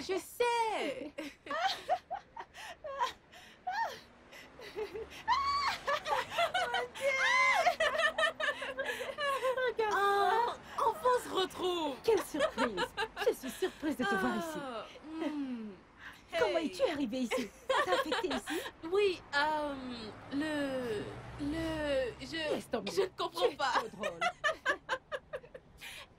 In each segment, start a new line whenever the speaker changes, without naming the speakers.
Je sais.
Regarde-moi.
Enfin, on se retrouve.
Quelle surprise. Je suis surprise de te voir ici. Comment es-tu arrivée ici? Ça t'a affecté ici?
Oui,
Laisse tomber.
je ne comprends pas.
Trop drôle.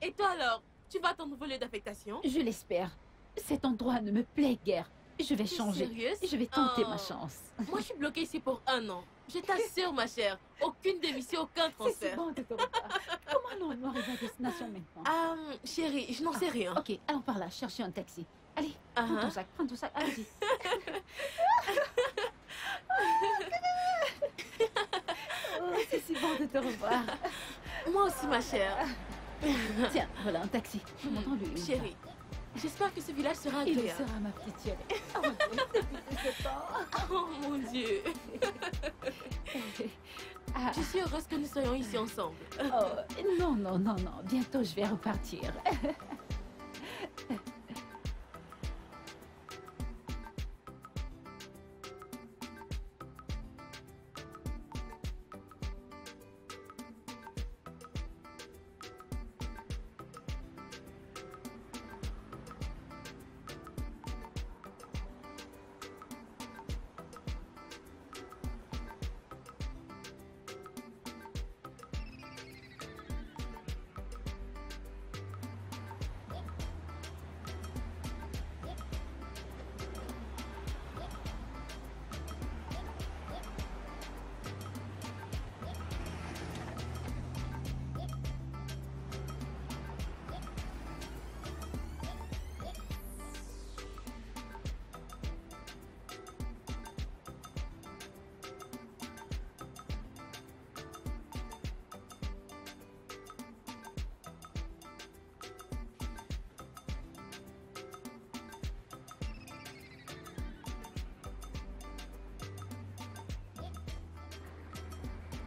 Et toi alors, tu vas à ton nouveau lieu d'affectation?
Je l'espère. Cet endroit ne me plaît guère. Je vais changer.
Sérieuse?
Je vais tenter ma chance.
Moi, je suis bloquée ici pour 1 an. Je t'assure, ma chère. Aucune démission, aucun
C'est si
transfert.
bon de te revoir. Comment allons-nous arriver à destination maintenant?
Chérie, je n'en sais rien.
Ok, allons par là, chercher un taxi. Allez, prends ton sac, allez-y. Oh, c'est si bon de te revoir.
Moi aussi, ma chère.
Tiens, voilà un taxi. Montrons-lui.
Chérie, j'espère que ce village sera
Il
agréable.
sera ma petite chérie. Oh, depuis ce temps.
Oh mon Dieu. Je suis heureuse que nous soyons ici ensemble.
Oh, non, non, non, non. Bientôt, je vais repartir.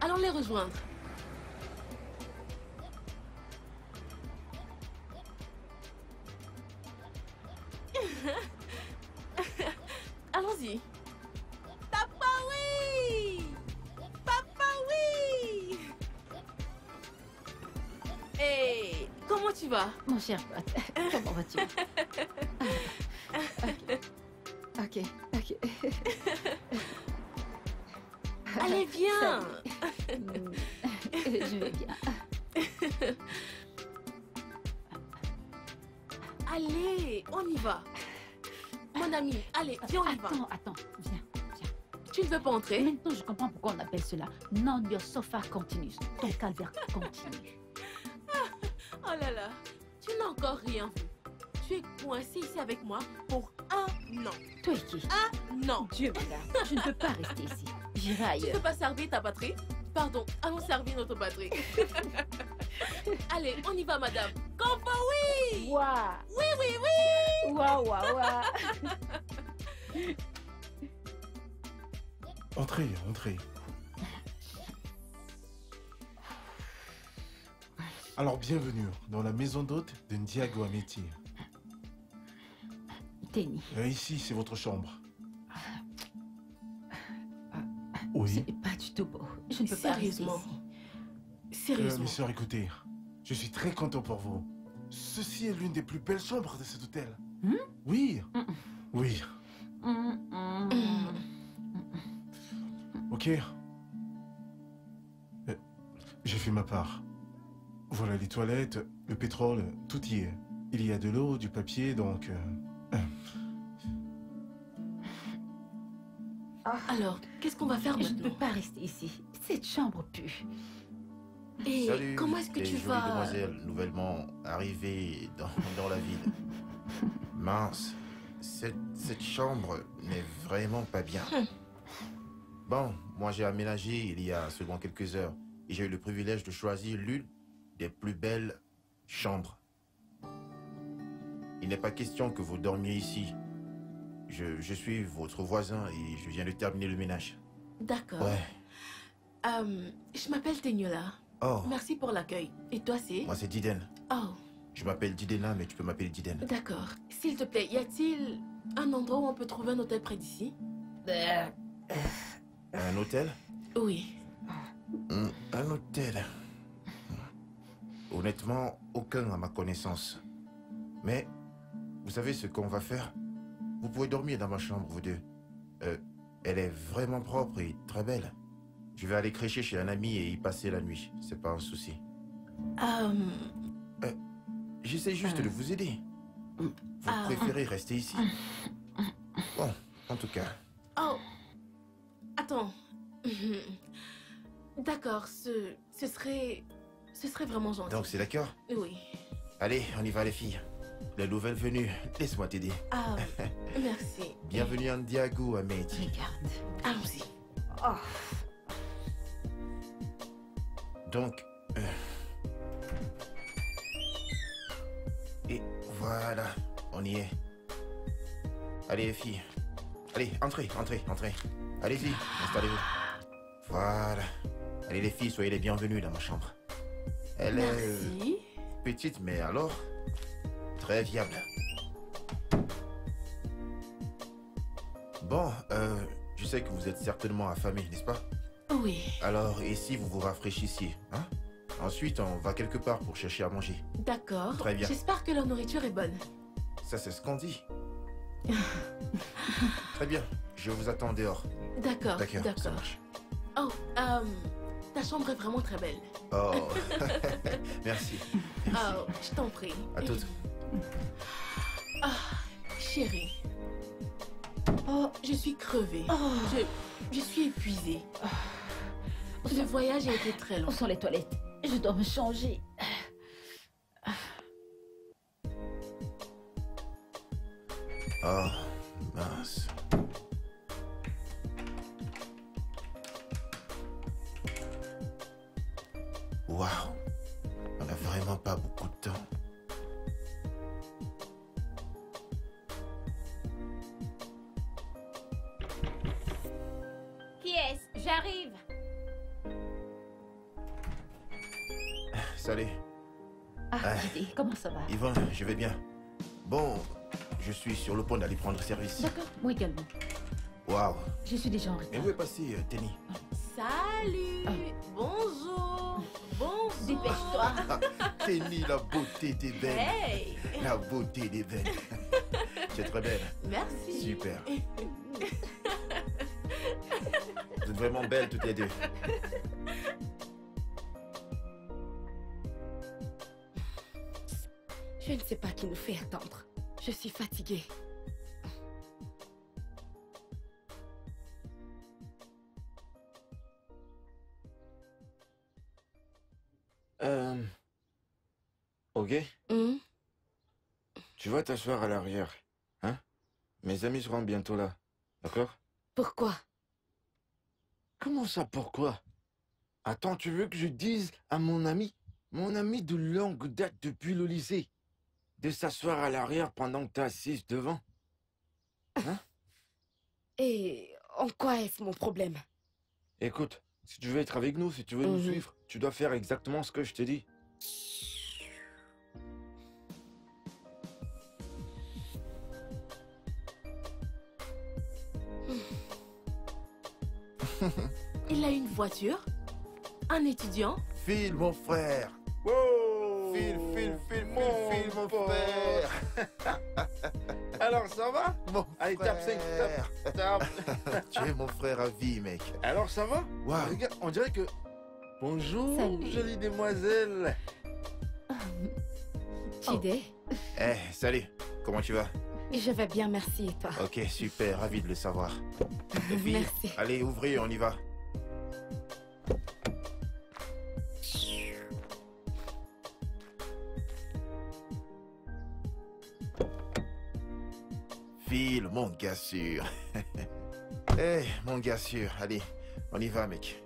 Allons les rejoindre. Allons-y. Papa, oui! Papa, oui! Hey, comment tu vas?
Mon cher pote, comment vas-tu? Ok, ok.
Allez, viens!
Je vais bien.
Allez, on y va. Mon ami, allez, viens, on y va.
Attends, viens.
Tu ne veux pas entrer?
Maintenant, je comprends pourquoi on appelle cela Non, your sofa continues. Ton calvaire continue.
Oh là là, tu n'as encore rien vu. Tu es coincé ici avec moi pour 1 an.
Toi et qui?
1 an.
Dieu me garde, je ne peux pas rester ici. J'irai
Tu ne
ailleurs.
peux pas servir ta batterie? Pardon, allons servir notre batterie. Allez, on y va, madame. Compa, oui!
Ouah!
Oui, oui, oui!
Ouah, ouah, ouah!
Entrez, entrez. Alors, bienvenue dans la maison d'hôte de Ndiago Ameti.
Tenny.
Ici, c'est votre chambre. Oui.
Ce n'est pas du tout beau. Je ne peux pas rester
Sérieusement.
ici.
Sérieusement.
Mes soeurs, écoutez. Je suis très content pour vous. Ceci est l'une des plus belles chambres de cet hôtel. Oui. Oui. Ok. J'ai fait ma part. Voilà les toilettes, le pétrole, tout y est. Il y a de l'eau, du papier, donc...
Alors, qu'est-ce qu'on va faire
Je ne
maintenant?
peux pas rester ici. Cette chambre pue.
Et
Salut,
comment est-ce que
les
tu
jolies
vas...
demoiselles nouvellement arrivées dans la ville. Mince, cette chambre n'est vraiment pas bien. Bon, moi j'ai aménagé il y a seulement quelques heures et j'ai eu le privilège de choisir l'une des plus belles chambres. Il n'est pas question que vous dormiez ici. Je suis votre voisin et je viens de terminer le ménage.
D'accord.
Ouais.
Je m'appelle Tenyola.
Oh,
Merci pour l'accueil. Et toi, c'est...
moi c'est Diden.
Oh,
Je m'appelle Didena, mais tu peux m'appeler Diden.
D'accord. S'il te plaît, y a-t-il un endroit où on peut trouver un hôtel près d'ici?
Un hôtel?
Oui.
Un hôtel? Honnêtement, aucun à ma connaissance. Mais, vous savez ce qu'on va faire? Vous pouvez dormir dans ma chambre, vous deux. Elle est vraiment propre et très belle. Je vais aller crécher chez un ami et y passer la nuit. C'est pas un souci. J'essaie juste de vous aider. Vous préférez rester ici? Bon, en tout cas.
Oh. Attends. D'accord, ce serait vraiment gentil.
Donc c'est d'accord?
Oui.
Allez, on y va les filles. La nouvelle venue, laisse-moi t'aider.
Ah, merci.
Bienvenue en Diago, Ameti.
Regarde.
Allons-y.
Oh.
Donc, et voilà, on y est. Allez les filles. Allez, entrez. Allez-y, installez-vous. Voilà. Allez les filles, soyez les bienvenues dans ma chambre. Elle
Merci.
est petite, mais alors, très viable. Bon, je sais que vous êtes certainement affamés, n'est-ce pas?
Oui.
Alors, et si vous vous rafraîchissiez, hein? Ensuite, on va quelque part pour chercher à manger.
D'accord.
Très bien.
J'espère que leur nourriture est bonne.
Ça, c'est ce qu'on dit. Très bien. Je vous attends dehors.
D'accord,
Ça
d'accord.
marche.
Oh, ta chambre est vraiment très belle.
Oh, merci.
Oh, je t'en prie.
À toutes.
Ah, chérie. Oh, je suis crevée.
Oh.
Je suis épuisée. Le voyage a été très long.
Où sont les toilettes? Je dois me changer.
Oh, mince. Waouh. On n'a vraiment pas beaucoup de temps.
Qui est-ce? J'arrive.
Salut.
Ah, Didi, comment ça va?
Yvonne, je vais bien. Bon, je suis sur le point d'aller prendre service.
D'accord, moi également.
Waouh.
Je suis déjà en
Mais
retard.
où est passé Tenny?
Salut. Bonjour. Bonjour.
Dépêche-toi.
Tenny, la beauté des belles.
Hey.
La beauté des belles. Tu es très belle.
Merci.
Super. Vous êtes vraiment belles toutes les deux.
Je ne sais pas qui nous fait attendre. Je suis fatiguée.
Ok,
Hmm?
tu vas t'asseoir à l'arrière, hein? Mes amis seront bientôt là, d'accord?
Pourquoi?
Comment ça, pourquoi? Attends, tu veux que je dise à mon ami de longue date depuis le lycée, de s'asseoir à l'arrière pendant que t'es assise devant?
Et en quoi est-ce mon problème?
Écoute, si tu veux être avec nous, si tu veux nous
Mhm.
suivre, tu dois faire exactement ce que je t'ai dit.
Il a une voiture? Un étudiant?
Phil, mon frère.
Wow!
Phil, mon frère.
Alors, ça va?
Mon
Allez, tape 5,
frère.
tape.
Tu es mon frère à vie, mec.
Alors, ça va?
Waouh.
Regarde, on dirait que... Bonjour,
Salut.
jolie demoiselle.
Chidé?
Eh, salut. Comment tu vas?
Je vais bien, merci. Et toi?
Ok, super, ravi de le savoir. Les filles,
Merci.
allez, ouvrez, on y va. Phil, mon gars sûr. Eh, mon gars sûr, allez, on y va, mec.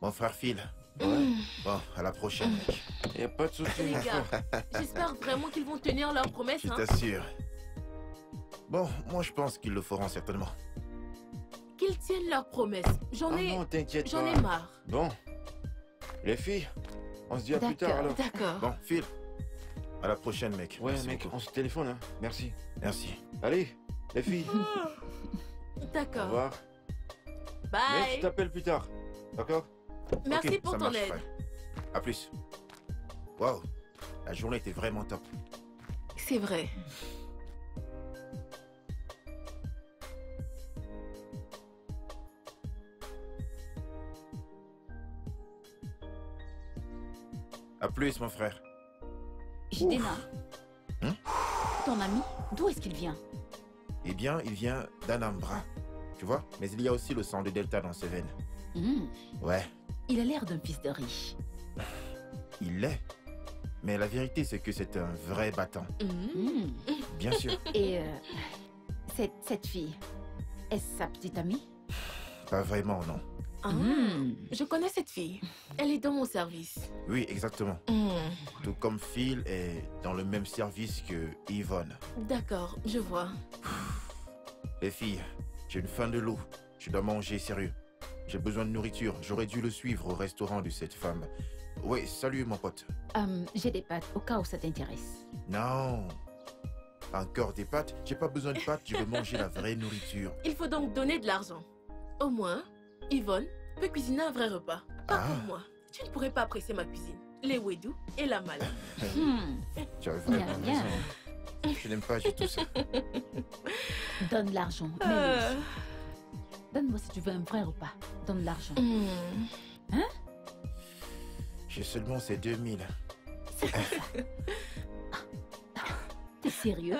Mon frère Phil.
Ouais.
Bon, à la prochaine, mec.
Y a pas de souci,
Les
mon
gars,
frère.
j'espère vraiment qu'ils vont tenir leurs promesses.
Je
Hein.
t'assure. Bon, moi je pense qu'ils le feront certainement.
Qu'ils tiennent leurs promesses. J'en
Ah
ai...
non, t'inquiète
J'en
pas.
ai marre.
Bon. Les filles, on se dit à plus tard alors.
D'accord.
Bon, Phil. À la prochaine, mec.
Ouais,
Merci
mec,
beaucoup.
on se téléphone, hein. Merci.
Merci.
Allez, les filles. Au
D'accord.
revoir. Mec,
Bye.
je t'appelle plus tard. D'accord?
Merci
Ok,
pour
ça
ton
marche,
aide.
frère. À plus. Waouh. La journée était vraiment top.
C'est vrai.
À plus, mon frère.
Jidena.
Hein?
Ton ami, d'où est-ce qu'il vient?
Eh bien, il vient d'Anambra. Tu vois? Mais il y a aussi le sang de Delta dans ses veines.
Hmm,
Ouais,
Il a l'air d'un fils de riche.
il l'est. Mais la vérité, c'est que c'est un vrai battant.
Mhm.
Hmm.
Bien sûr.
Et cette fille, est-ce sa petite amie?
Pas vraiment, non.
Ah,
Hmm.
Je connais cette fille. Elle est dans mon service.
Oui, exactement.
Hmm.
Tout comme Phil est dans le même service que Yvonne.
D'accord, je vois.
Les filles, j'ai une faim de loup. Je dois manger sérieux. J'ai besoin de nourriture. J'aurais dû le suivre au restaurant de cette femme. Oui, salut mon pote.
J'ai des pâtes au cas où ça t'intéresse.
Non. Encore des pâtes? J'ai pas besoin de pâtes, je veux manger la vraie nourriture.
Il faut donc donner de l'argent. Au moins, Yvonne peut cuisiner un vrai repas. Pas
Ah.
pour moi. Tu ne pourrais pas apprécier ma cuisine. Les wedou et la malle.
Hmm.
Tu as
Bien,
vraiment
bien.
raison. Je n'aime pas du tout ça.
Donne l'argent. mets-le ici. Donne-moi si tu veux un vrai repas. Donne l'argent.
Hmm.
J'ai seulement ces 2000.
T'es sérieux?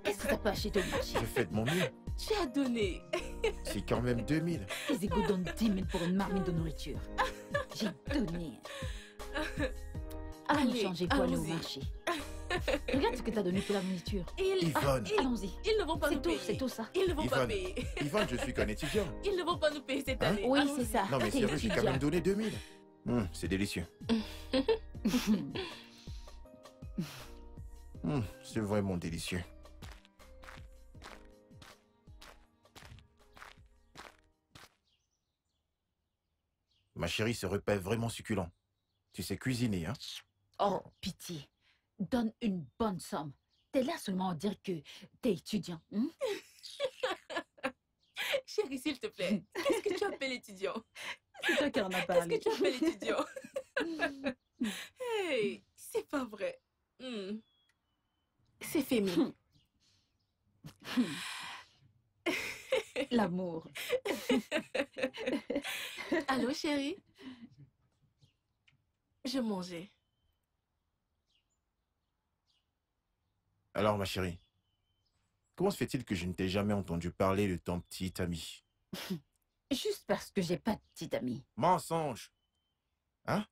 Qu'est-ce que t'as pas acheté au marché?
J'ai fait de mon mieux.
Tu as donné.
C'est quand même 2000.
Tes égaux donnent 10 000 pour une marmite de nourriture. J'ai donné. Allons
Allez,
changer pour aller au
allons-y.
marché. Regarde ce que t'as donné pour la nourriture.
Yvonne.
Allons-y.
Ils ne vont pas nous
C'est tout,
payer.
c'est tout ça.
Ils ne vont pas
Yvonne.
payer.
Yvonne, je suis qu'un étudiant.
Ils ne vont pas nous payer cette
Hein?
année.
Oui,
Allons-y.
c'est ça.
Non mais
T'es
sérieux, j'ai quand
étudiant.
même donné 2000. C'est délicieux. C'est vraiment délicieux. Ma chérie, ce repas est vraiment succulent. Tu sais cuisiner, hein?
Oh, pitié. Donne une bonne somme. T'es là seulement à dire que t'es étudiant. Hein?
Chérie, s'il te plaît, qu'est-ce que tu appelles étudiant?
C'est toi qui en as
Qu'est-ce
parlé.
que tu appelles étudiant? Hey, c'est pas vrai. C'est féminin.
L'amour.
Allô, chérie? Je mangeais.
Alors, ma chérie, comment se fait-il que je ne t'ai jamais entendu parler de ton petit ami?
Juste parce que j'ai pas de petite amie.
Mensonge! Hein?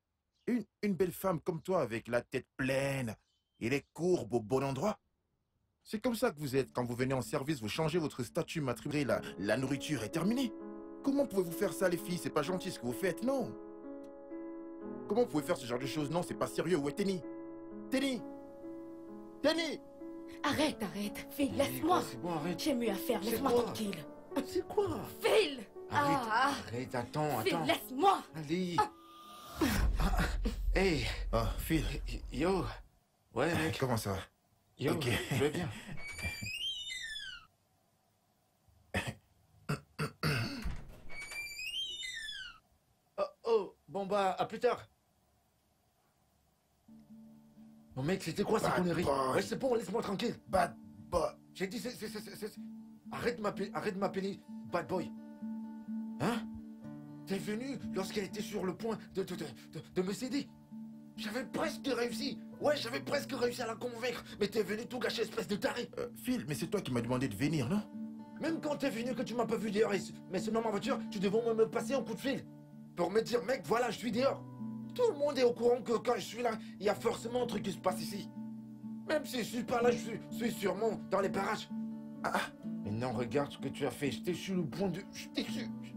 Une belle femme comme toi avec la tête pleine et les courbes au bon endroit? C'est comme ça que vous êtes quand vous venez en service, vous changez votre statut matricule, la nourriture est terminée. Comment pouvez-vous faire ça, les filles? C'est pas gentil ce que vous faites, non? Comment vous pouvez faire ce genre de choses? Non, c'est pas sérieux. Où est Tenny? Tenny! Tenny!
Arrête, arrête. Phil,
Hey,
laisse-moi.
C'est bon, arrête.
J'ai mieux à faire.
C'est
Laisse-moi
quoi
tranquille.
C'est quoi?
Phil!
Arrête,
Ah,
arrête, attends,
Phil,
attends.
laisse-moi.
Allez. Hey,
Oh, Phil.
yo. Ouais, mec.
Comment ça va?
Yo,
Ok.
je vais bien. Oh, bon bah, à plus tard. Bon mec, c'était quoi ces
Bad
conneries?
boy.
Ouais, c'est bon, laisse-moi tranquille.
Bad boy.
J'ai dit, arrête de m'appeler bad boy. Hein? T'es venu lorsqu'elle était sur le point de me céder. J'avais presque réussi. Ouais, j'avais presque réussi à la convaincre. Mais t'es venu tout gâcher, espèce de taré.
Phil, mais c'est toi qui m'as demandé de venir, non?
Même quand t'es venu que tu m'as pas vu dehors, mais c'est dans ma voiture, tu devais me passer un coup de fil. Pour me dire, mec, voilà, je suis dehors. Tout le monde est au courant que quand je suis là, il y a forcément un truc qui se passe ici. Même si je suis pas là, je suis sûrement dans les parages. Mais Non, regarde ce que tu as fait. J'étais sur le point de...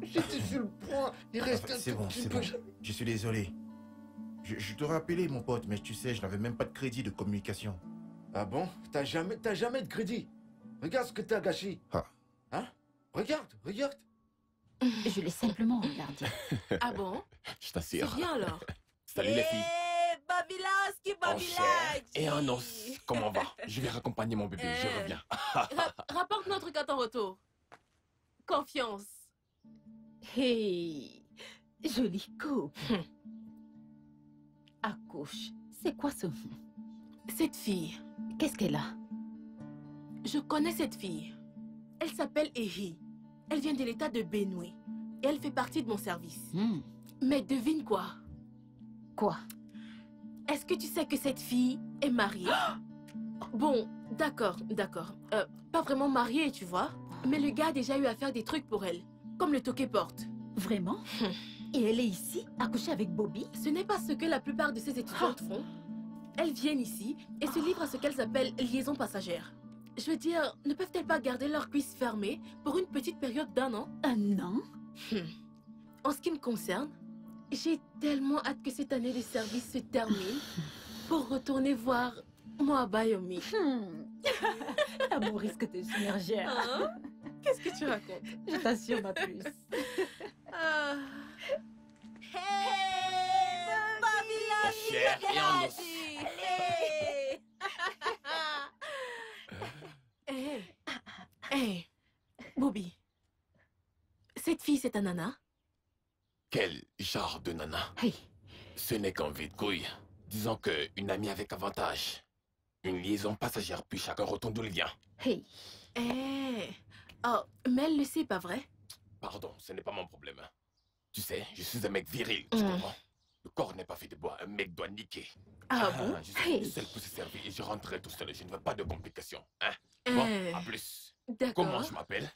J'étais sur le point. Il reste un
C'est
tout
bon,
petit
c'est
peu.
bon. Je suis désolé. Je te rappelais, mon pote, mais tu sais, je n'avais même pas de crédit de communication.
Ah bon? T'as jamais de crédit. Regarde ce que t'as gâché.
Ah.
Hein? Regarde.
Je l'ai simplement regardé.
Ah bon?
Je
C'est
t'assure.
bien alors.
Salut les filles.
Babilaski,
En chair et en os. Comment on va? Je vais raccompagner mon bébé, je reviens.
Rapporte notre truc à ton retour. Confiance.
Hey, jolie coupe. Accouche, c'est quoi ce...
Cette fille,
Qu'est-ce qu'elle a?
je connais cette fille. Elle s'appelle Ehi. Elle vient de l'état de Benue. Et elle fait partie de mon service. Mais devine quoi?
Quoi?
Est-ce que tu sais que cette fille est mariée? Bon, d'accord. Pas vraiment mariée, tu vois. Mais le gars a déjà eu à faire des trucs pour elle. Comme le toquet porte.
Vraiment? Et elle est ici, accouchée avec Bobby?
Ce n'est pas ce que la plupart de ces étudiantes font. Elles viennent ici et se livrent à ce qu'elles appellent liaison passagère. Je veux dire, ne peuvent-elles pas garder leurs cuisses fermées pour une petite période d'1 an?
Un an?
En ce qui me concerne, j'ai tellement hâte que cette année de service se termine pour retourner voir moi Bayomi.
L'amour risque de submerger.
Hein? Qu'est-ce que tu racontes?
Je t'assure, ma puce.
En chair et en os.
Hey, Bobby. Cette fille, c'est ta nana?
Quel genre de nana?
Hey,
Ce n'est qu'un vide-couille. Disons qu'une amie avec avantage. Une liaison passagère, puis chacun retourne d'où il vient.
hey.
Oh, mais elle le sait, pas vrai?
Pardon, ce n'est pas mon problème. Tu sais, je suis un mec viril, tu comprends? Le corps n'est pas fait de bois, un mec doit niquer.
Ah bon?
Je suis le seul pour se servir et je rentrerai tout seul, je ne veux pas de complications. Hein? Bon, à plus.
D'accord.
Comment je m'appelle?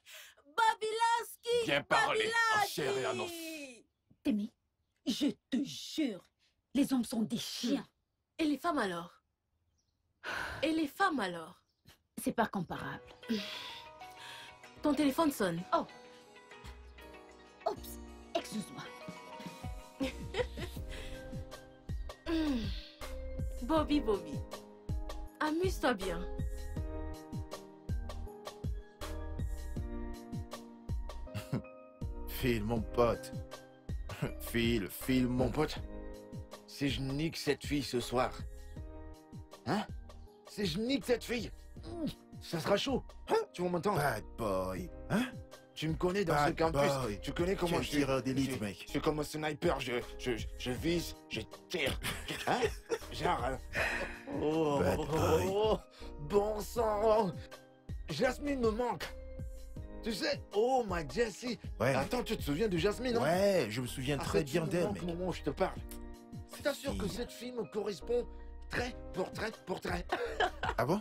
Babilaski!
Bien parlé, en chair et en os.
Témé, je te jure, les hommes sont des chiens.
Et les femmes alors? Et les femmes alors?
C'est pas comparable.
Ton téléphone sonne.
Oh. Oups, excuse-moi.
Bobby. Amuse-toi bien.
Phil, mon pote. Phil,
Mon pote, si je nique cette fille ce soir... Hein? Si je nique cette fille... Ça sera chaud. Hein? Tu vas m'entendre?
Bad boy. Hein?
Tu me connais dans
Bad
ce campus.
boy.
Tu connais comment
Tu es
je suis.
tireur d'élite, mec.
Je suis comme un sniper. Je vise, je tire. Hein? Genre...
Bad boy.
Bon sang. Jasmine me manque. Tu sais, oh ma Jessie.
Ouais.
Attends, tu te souviens de Jasmine, non?
Ouais, je me souviens très bien d'elle, mec.
Au moment où je te parle. Je t'assure que
fille.
cette fille me correspond trait pour trait.
Ah bon?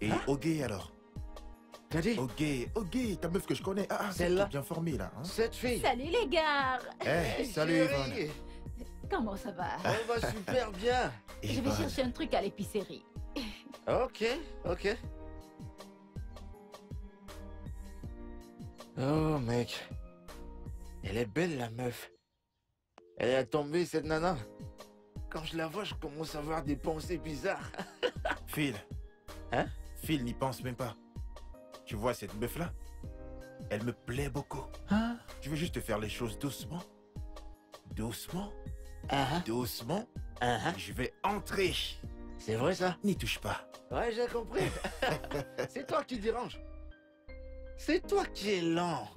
Et Ogé alors?
T'as dit?
Ogé, ta meuf que je connais. Ah,
Celle-là?
c'est bien formée là. Hein?
Cette fille.
Salut les gars.
Eh, salut
Chérie.
Yvonne.
Comment ça va?
On va super bien.
Je vais
Yvonne.
chercher un truc à l'épicerie.
Ok. Oh mec. Elle est belle la meuf. Elle est tombée cette nana. Quand je la vois, je commence à avoir des pensées bizarres.
Phil.
Hein?
Phil n'y pense même pas. Tu vois cette meuf là? Elle me plaît beaucoup.
Hein?
Je veux juste faire les choses doucement. Doucement.
Ah,
Doucement.
ah.
Je vais entrer.
C'est vrai ça?
N'y touche pas.
Ouais, j'ai compris. C'est toi qui dérange. C'est toi qui es lent.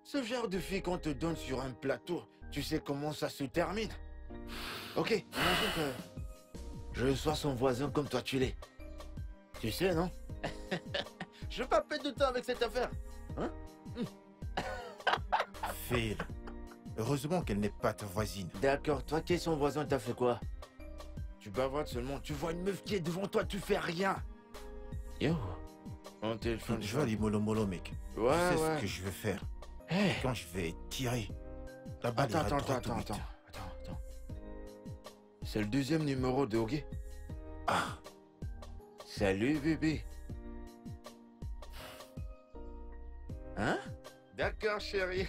Ce genre de fille qu'on te donne sur un plateau, tu sais comment ça se termine. Ok, imagine que je sois son voisin comme toi tu l'es. Tu sais, non? Je vais pas perdre de temps avec cette affaire. Hein?
Phil. Heureusement qu'elle n'est pas ta voisine.
D'accord, toi qui es son voisin, t'as fait quoi? Tu bavotes seulement, tu vois une meuf qui est devant toi, tu fais rien. Yo, mon téléphone.
Je vois les mollo mec.
Ouais,
Tu sais
ouais.
ce que je vais faire.
Hey.
Quand je vais tirer, la balle ira droit au but.
Attends. C'est le deuxième numéro de Ogé.
Ah,
Salut bébé. Hein? D'accord, chérie.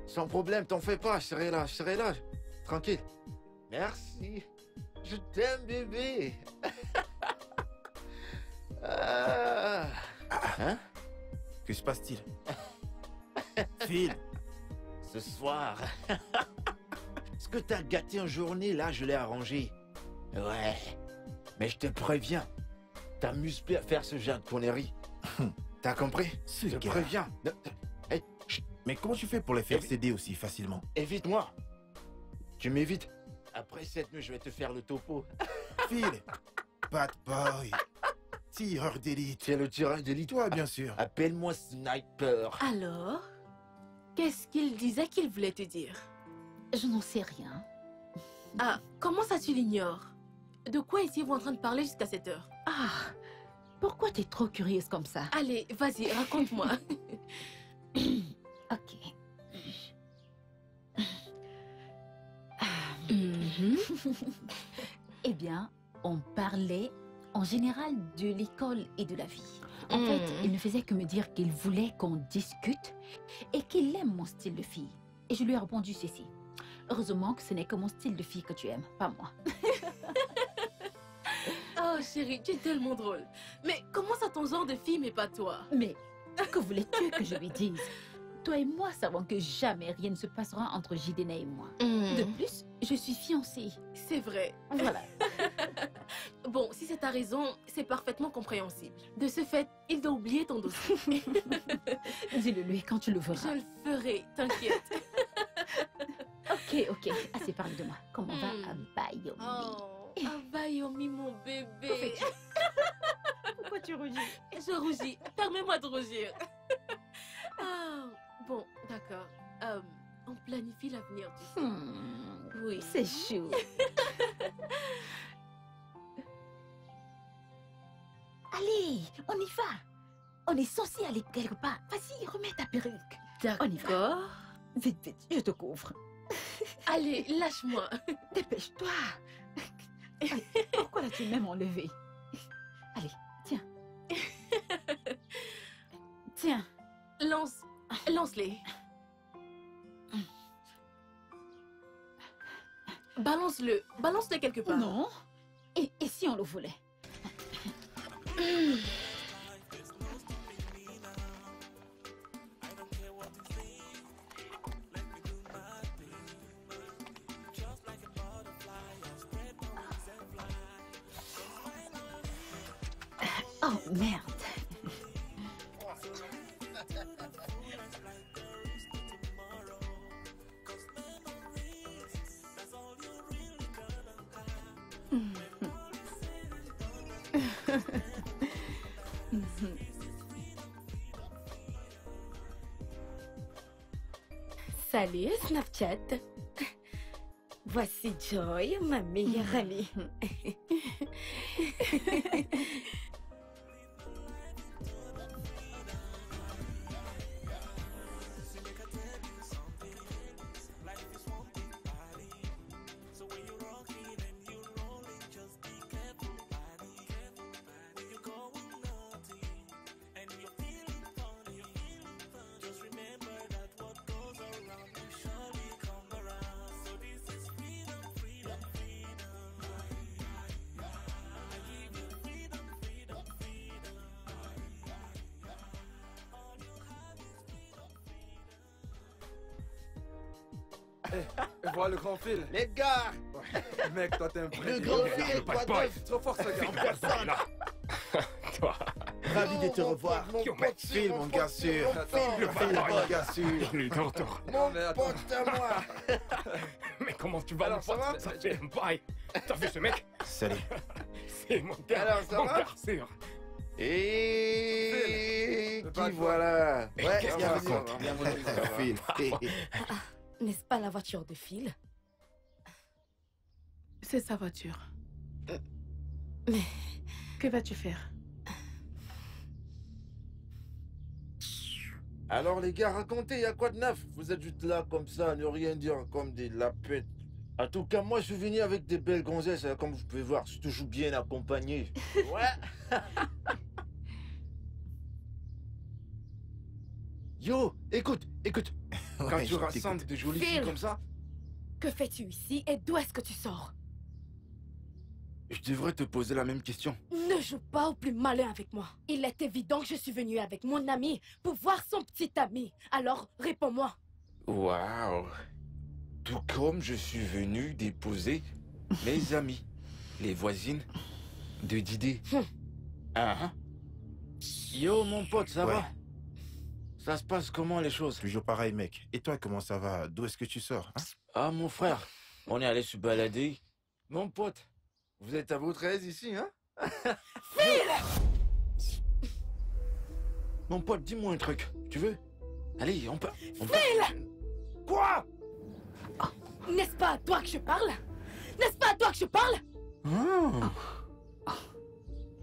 Sans problème, t'en fais pas, je serai là. Tranquille. Merci. Je t'aime, bébé. Hein?
Que se passe-t-il? Phil,
Ce soir. Ce que t'as gâté en journée, là, je l'ai arrangé. Ouais. Mais je te préviens, t'amuses plus à faire ce genre de conneries. T'as compris?
ce
Je te
gars.
préviens. Hey, chut,
Mais comment tu fais pour les faire céder aussi facilement?
évite-moi. Tu m'évites. Après cette nuit, je vais te faire le topo.
Phil, bad boy, tireur d'élite.
C'est le tirage d'élite.
Toi, bien sûr.
Appelle-moi Sniper.
Alors, qu'est-ce qu'il disait qu'il voulait te dire?
Je n'en sais rien.
Ah, comment ça tu l'ignores? De quoi étiez-vous en train de parler jusqu'à cette heure?
Ah, pourquoi t'es trop curieuse comme ça?
Allez, vas-y, raconte-moi.
Ok.
Mhm.
Eh bien, on parlait en général de l'école et de la vie. En fait, il ne faisait que me dire qu'il voulait qu'on discute et qu'il aime mon style de fille. Et je lui ai répondu ceci. Heureusement que ce n'est que mon style de fille que tu aimes, pas moi.
Oh chérie, tu es tellement drôle. Mais comment ça ton genre de fille mais pas toi?
Mais que voulais-tu que je lui dise? Toi et moi savons que jamais rien ne se passera entre Jidena et moi. De plus, je suis fiancée.
C'est vrai.
Voilà.
Bon, si c'est ta raison, c'est parfaitement compréhensible. De ce fait, il doit oublier ton dossier.
Dis-le lui quand tu le verras.
Je le ferai, t'inquiète.
Ok, assez parlé de moi. Comment va Abayomi?
Oh, Abayomi, mon bébé.
Pourquoi tu rougis?
Je rougis. Permets-moi de rougir. Ah, bon, d'accord. On planifie l'avenir, tu sais. Oui.
C'est chou. Allez, on y va. On est censé aller quelque part. Vas-y, remets ta perruque. On y va.
D'accord.
Vite, vite, je te couvre.
Allez, lâche-moi.
Dépêche-toi. Pourquoi l'as-tu même enlevé? Allez, tiens. Tiens.
Lance-les. Balance-le quelque part.
Non. Et si on le volait? Oh merde.
Salut Snapchat. Voici Joy, ma meilleure amie.
Et voilà le grand fil.
Les gars,
Mec, toi t'es un vrai.
le grand fil,
pas
quoi
de
de
boy.
neuf?
Trop fort ce gars.
En personne.
Toi,
Ravi de te revoir. Phil, mon gars sûr.
Le
Phil, mon gars sûr.
il est de retour.
Mon
mais attends.
pote à moi.
Mais comment tu vas,
Alors,
mon
ça
pote?
va
Ça fait un bail. T'as vu ce mec?
Salut.
C'est mon gars.
Alors, ça
mon
va?
gars sûr.
Et
Phil,
qui voilà?
Mais
Ouais,
qu'est-ce qu'il
bienvenue.
raconte?
Bienvenue, ça va.
Phil.
N'est-ce pas la voiture de Phil?
C'est sa voiture.
Mais
Que vas-tu faire?
Alors les gars, racontez, y a quoi de neuf? Vous êtes juste là comme ça, à ne rien dire comme des lapettes. En tout cas, moi je suis venu avec des belles gonzesses, hein, comme vous pouvez voir, je suis toujours bien accompagné. Ouais. Yo, écoute. Quand
Ouais,
tu
je
rassembles
t'écoute.
de jolies
Phil.
filles comme ça,
Que fais-tu ici et d'où est-ce que tu sors?
je devrais te poser la même question.
Ne joue pas au plus malin avec moi. Il est évident que je suis venue avec mon ami pour voir son petit ami. Alors, réponds-moi.
Waouh. Tout comme je suis venu déposer mes amis, les voisines de Didé. Ah, hein. Yo, mon pote, ça
Ouais.
va? Ça se passe comment les choses?
Toujours pareil, mec. Et toi, comment ça va? D'où est-ce que tu sors, hein?
Ah, mon frère, on est allé se balader. Mon pote, vous êtes à votre aise ici, hein? Mon pote, dis-moi un truc, tu veux? Allez, on peut... Quoi?
N'est-ce pas à toi que je parle? N'est-ce pas à toi que je parle?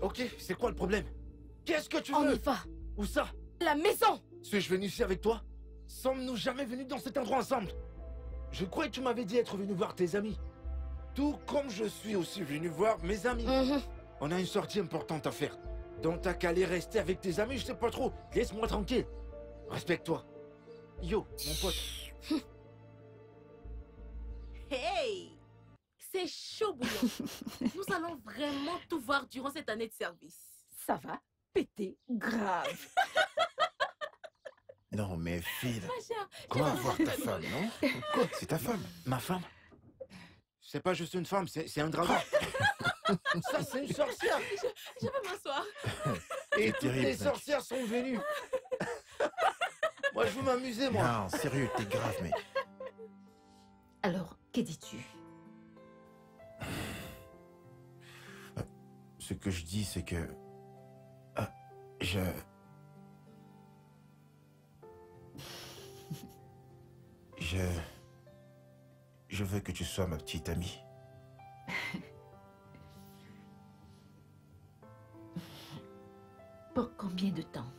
Ok, c'est quoi le problème? Qu'est-ce que tu
On
veux?
y va.
Où ça?
La maison.
Suis-je venu ici avec toi? Sommes-nous jamais venus dans cet endroit ensemble? Je croyais que tu m'avais dit être venu voir tes amis. Tout comme je suis aussi venu voir mes amis. On a une sortie importante à faire. Donc t'as qu'à aller rester avec tes amis, je sais pas trop. Laisse-moi tranquille. Respecte-toi. Yo, mon pote.
Hey! C'est chaud bouillant. Nous allons vraiment tout voir durant cette année de service.
Ça va péter grave.
Non, mais Phil,
Ma chère,
comment voir ta femme, non? Quoi? C'est ta femme?
Ma femme? C'est pas juste une femme, c'est un dragon. Ça, c'est une sorcière.
je peux m'asseoir.
Et
C'est
toutes
terrible,
les
mec.
sorcières sont venues. Moi, je veux m'amuser, moi.
Non, sérieux, t'es grave, mec.
Alors, que dis-tu?
Ce que je dis, c'est que... je... Je veux que tu sois ma petite amie.
Pour combien de temps?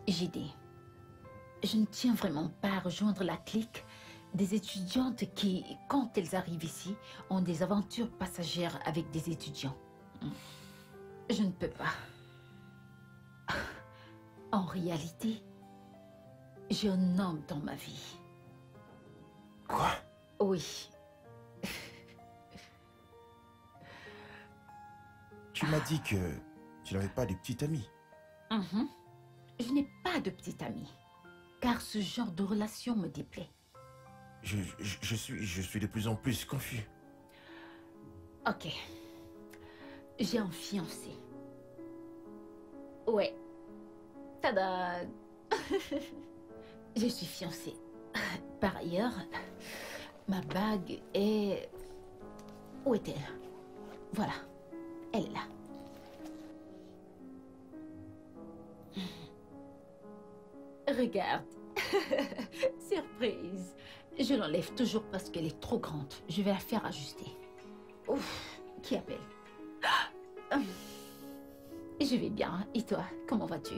JD, je ne tiens vraiment pas à rejoindre la clique des étudiantes qui, quand elles arrivent ici, ont des aventures passagères avec des étudiants. Je ne peux pas. En réalité, j'ai un homme dans ma vie.
Quoi?
Oui,
Tu m'as dit que tu n'avais pas de petite amie.
mhm. Je n'ai pas de petite amie, car ce genre de relation me déplaît.
Je suis de plus en plus confus.
Ok. J'ai un fiancé. Ouais. Tada. Je suis fiancée. Par ailleurs, ma bague est... Où est-elle? Voilà. Elle est là. Regarde. Surprise. Je l'enlève toujours parce qu'elle est trop grande. Je vais la faire ajuster. Ouf. Qui appelle? Je vais bien. Et toi, comment vas-tu?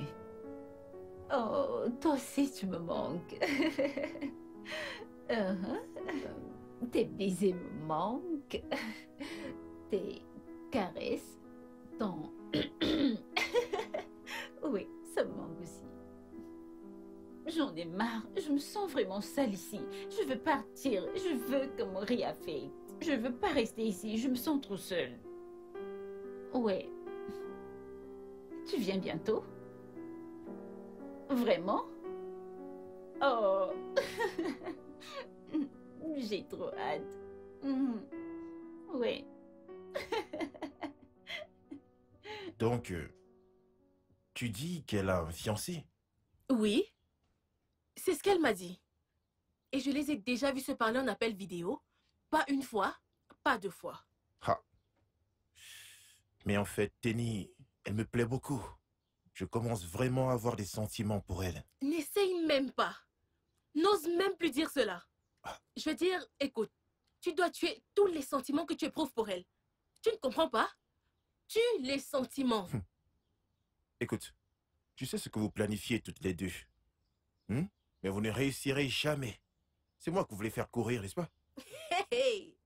Oh, toi aussi, tu me manques. Tes baisers me manquent. Tes caresses. Ton... Oui, ça me manque aussi. J'en ai marre. Je me sens vraiment sale ici. Je veux partir. Je veux que Maury affecte. Je veux pas rester ici. Je me sens trop seule. Ouais. Tu viens bientôt? Vraiment? Oh. J'ai trop hâte. Ouais.
Donc, tu dis qu'elle a un fiancé?
Oui, c'est ce qu'elle m'a dit. Et je les ai déjà vus se parler en appel vidéo. Pas une fois, pas deux fois.
Ah. Mais en fait, Tenny, elle me plaît beaucoup. Je commence vraiment à avoir des sentiments pour elle.
N'essaye même pas. N'ose même plus dire cela. Je veux dire, écoute, tu dois tuer tous les sentiments que tu éprouves pour elle. Tu ne comprends pas? Tue les sentiments.
Écoute, tu sais ce que vous planifiez toutes les deux. Mais vous ne réussirez jamais. C'est moi que vous voulez faire courir, n'est-ce pas?
Hey, hey.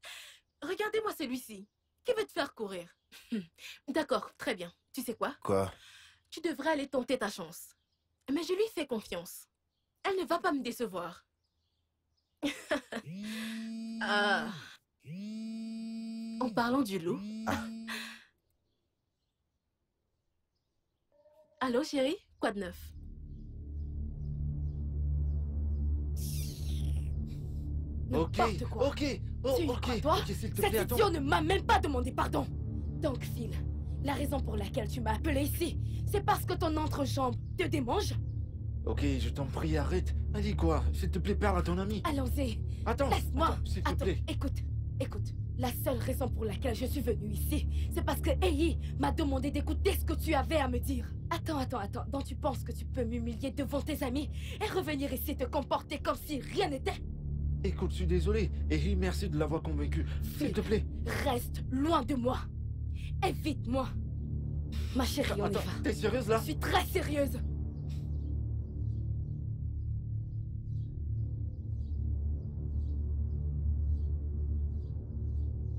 Regardez-moi celui-ci. Qui veut te faire courir? D'accord, très bien. Tu sais quoi?
Quoi?
Tu devrais aller tenter ta chance. Mais je lui fais confiance. Elle ne va pas me décevoir. Ah. En parlant du loup. Allô, chérie? Quoi de neuf?
N'importe quoi.
Ok,
Tu y crois, toi?
s'il te
Cet
plaît, attends.
idiot ne m'a même pas demandé pardon. Donc, Phil, la raison pour laquelle tu m'as appelé ici, c'est parce que ton entrejambe te démange?
Ok, je t'en prie, arrête. Allez quoi, s'il te plaît, parle à ton ami.
Allons-y.
Attends,
Laisse-moi.
attends, s'il te
Attends,
plaît.
écoute. La seule raison pour laquelle je suis venue ici, c'est parce que Ei m'a demandé d'écouter ce que tu avais à me dire. Attends. Donc tu penses que tu peux m'humilier devant tes amis et revenir ici te comporter comme si rien n'était?
Écoute, je suis désolé. Et merci de l'avoir convaincu. S'il te plaît.
Reste loin de moi. Évite-moi. Ma chérie, on y
Attends,
va.
t'es sérieuse là?
Je suis très sérieuse.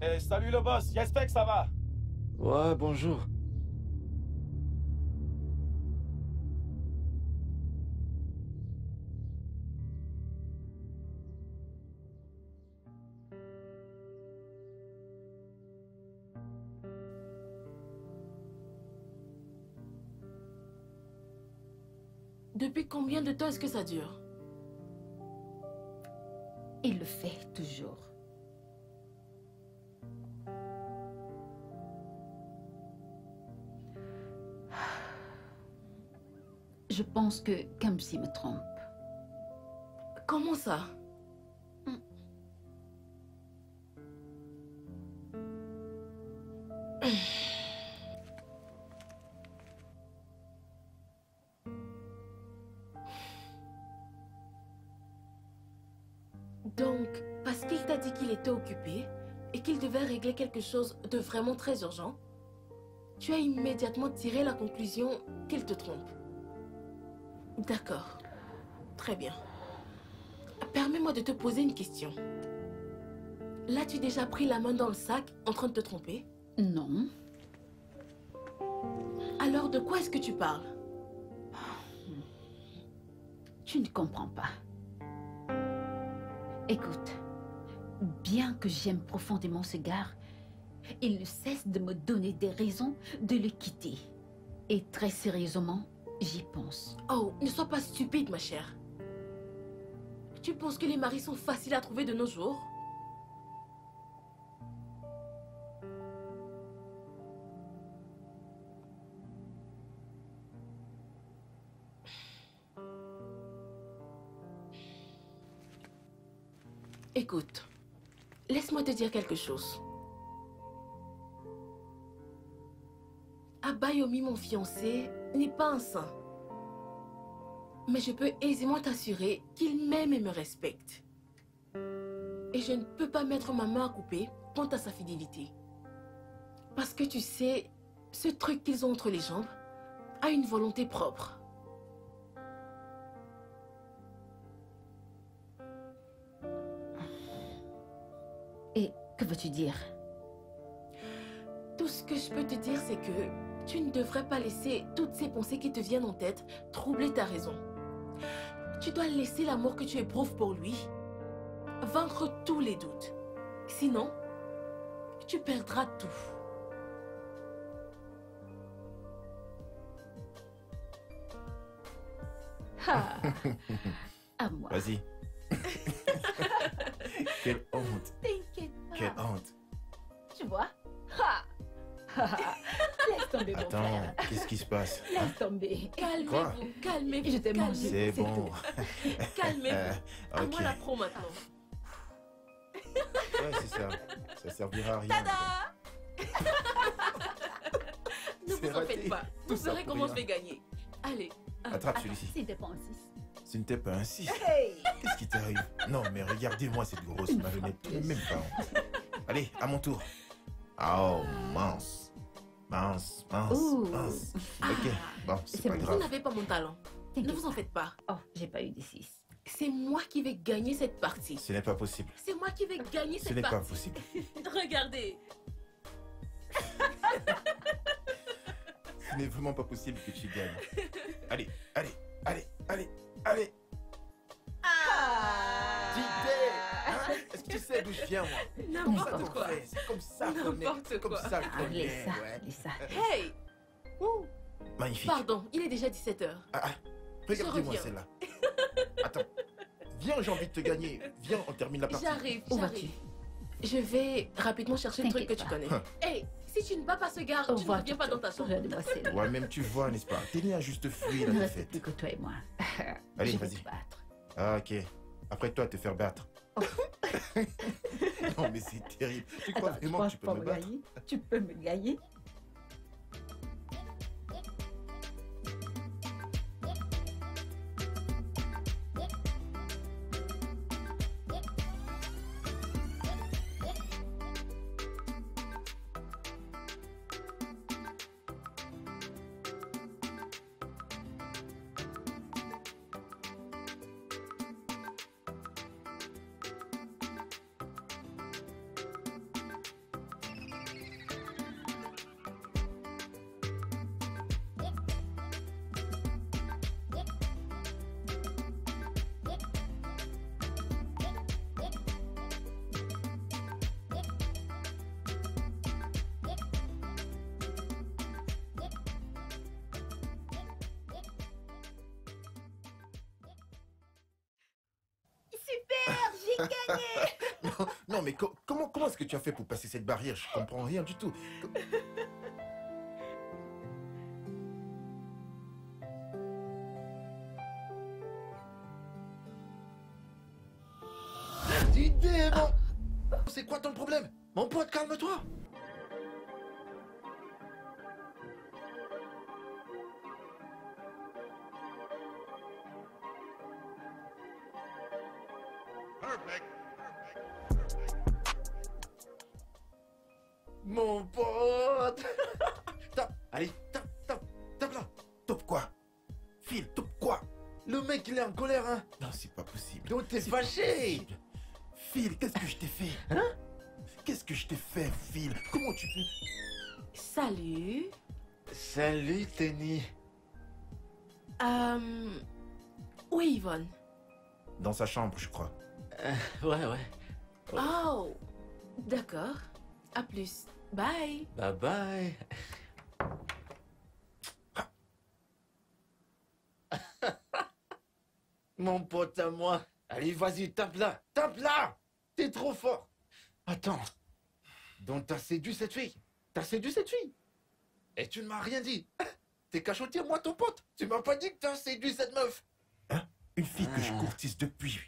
Eh, salut le boss, j'espère que ça va.
Ouais, bonjour.
Depuis combien de temps est-ce que ça dure?
Il le fait toujours. Je pense que Kamsi me trompe.
Comment ça? Donc, parce qu'il t'a dit qu'il était occupé et qu'il devait régler quelque chose de vraiment très urgent, tu as immédiatement tiré la conclusion qu'il te trompe. D'accord. Très bien. Permets-moi de te poser une question. L'as-tu déjà pris la main dans le sac en train de te tromper?
Non.
Alors de quoi est-ce que tu parles?
Tu ne comprends pas. Écoute, bien que j'aime profondément ce gars, il ne cesse de me donner des raisons de le quitter. Et très sérieusement, j'y pense.
Oh, ne sois pas stupide, ma chère. Tu penses que les maris sont faciles à trouver de nos jours? Écoute, laisse-moi te dire quelque chose. Abayomi, mon fiancé, n'est pas un saint. Mais je peux aisément t'assurer qu'il m'aime et me respecte. Et je ne peux pas mettre ma main à couper quant à sa fidélité. Parce que tu sais, ce truc qu'ils ont entre les jambes a une volonté propre.
Et que veux-tu dire?
Tout ce que je peux te dire, c'est que tu ne devrais pas laisser toutes ces pensées qui te viennent en tête troubler ta raison. Tu dois laisser l'amour que tu éprouves pour lui vaincre tous les doutes. Sinon, tu perdras tout.
Ah, à moi.
Vas-y. Quelle honte.
T'inquiète pas.
Quelle honte.
Tu vois? Laisse tomber, mon
Attends,
frère.
qu'est-ce qui se passe?
Laisse tomber.
Calmez-vous, calmez-vous.
Je t'ai mangé.
C'est
c'est
bon.
Calmez-vous. À
Ok.
moi la pro maintenant.
Ouais, c'est ça. Ça servira à rien.
Ne
C'est
vous en
raté.
faites pas. Vous
Tout ça
verrez
pour
comment
rien.
je vais gagner. Allez.
Attrape celui-ci.
S'il te plaît, en 6.
Ce n'était pas un 6.
Hey!
Qu'est-ce qui t'arrive? Non, mais regardez-moi cette grosse marionnette. Même pas honte. Allez, à mon tour. Oh, mince. Mince, mince,
Ouh.
mince.
Ah.
Ok, bon, c'est
C'est
pas
bon.
Vous
grave.
n'avez pas mon talent. Ne
T'inquiète
vous en faites pas.
Oh, j'ai pas eu des 6.
C'est moi qui vais gagner cette partie.
Ce n'est pas possible.
C'est moi qui vais gagner
Ce
cette
n'est pas
partie.
possible.
Regardez.
Ce n'est vraiment pas possible que tu gagnes. Allez, allez, allez, allez, allez. D'idée, hein? Est-ce que tu sais d'où je viens, moi?
N'importe quoi.
C'est comme ça qu'on est.
N'importe
Comme
quoi.
ça qu'on est,
Lisa,
ouais.
Lisa.
Hey! Ouh.
Magnifique.
Pardon, il est déjà 17h.
Regardez-moi
reviens.
celle-là. Attends. Viens, j'ai envie de te gagner. Viens, on termine la partie.
J'arrive,
Où vas-tu?
Je vais rapidement chercher le truc que tu
T'inquiète
connais. Hey, si tu ne vas pas ce gare,
Au
tu ne
revoir,
reviens pas dans ta chambre.
Mademoiselle.
Ouais, même tu vois, n'est-ce pas? T'es né à juste fuir
Il ne
la
reste
défaite.
plus que toi et moi.
Allez,
Je vais
vas-y.
te battre.
Ah, ok. Après toi, te faire battre. Non, mais c'est terrible. Tu crois
Attends,
vraiment que tu peux me battre?
gagner? Tu peux me gagner?
Non, mais comment est-ce que tu as fait pour passer cette barrière? Je comprends rien du tout. D'idée, mon... C'est quoi ton problème? Mon pote, calme-toi. Mon pote. Tape, allez, tape là. Top quoi? Phil, top quoi? Le mec, il est en colère, hein? Non, c'est pas possible. Donc t'es fâché. Phil, qu'est-ce que je t'ai fait? Hein? Qu'est-ce que je t'ai fait, Phil? Comment tu peux...
Salut.
Salut, Tenny.
Où est Yvonne?
Dans sa chambre, je crois.
Ouais.
Oh, d'accord. À plus. Bye.
Bye bye. Mon pote à moi. Allez, vas-y, tape là. Tape là. T'es trop fort. Attends. Donc t'as séduit cette fille. Et tu ne m'as rien dit. T'es cachotier, moi, ton pote. Tu m'as pas dit que t'as séduit cette meuf.
Hein? Une fille que je courtise depuis.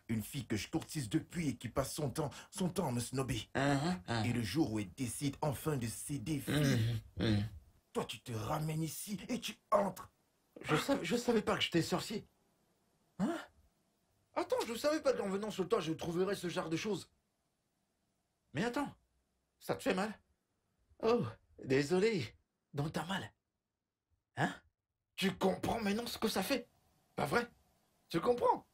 Une fille que je courtise depuis et qui passe son temps à me snobber. Et le jour où elle décide enfin de céder, Phil, toi tu te ramènes ici et tu entres.
Je savais pas que j'étais sorcier. Hein? Attends, je savais pas qu'en venant sur toi, je trouverais ce genre de choses. Mais attends, ça te fait mal? Oh, désolé. Donc t'as mal. Hein? Tu comprends maintenant ce que ça fait? Pas vrai? Tu comprends?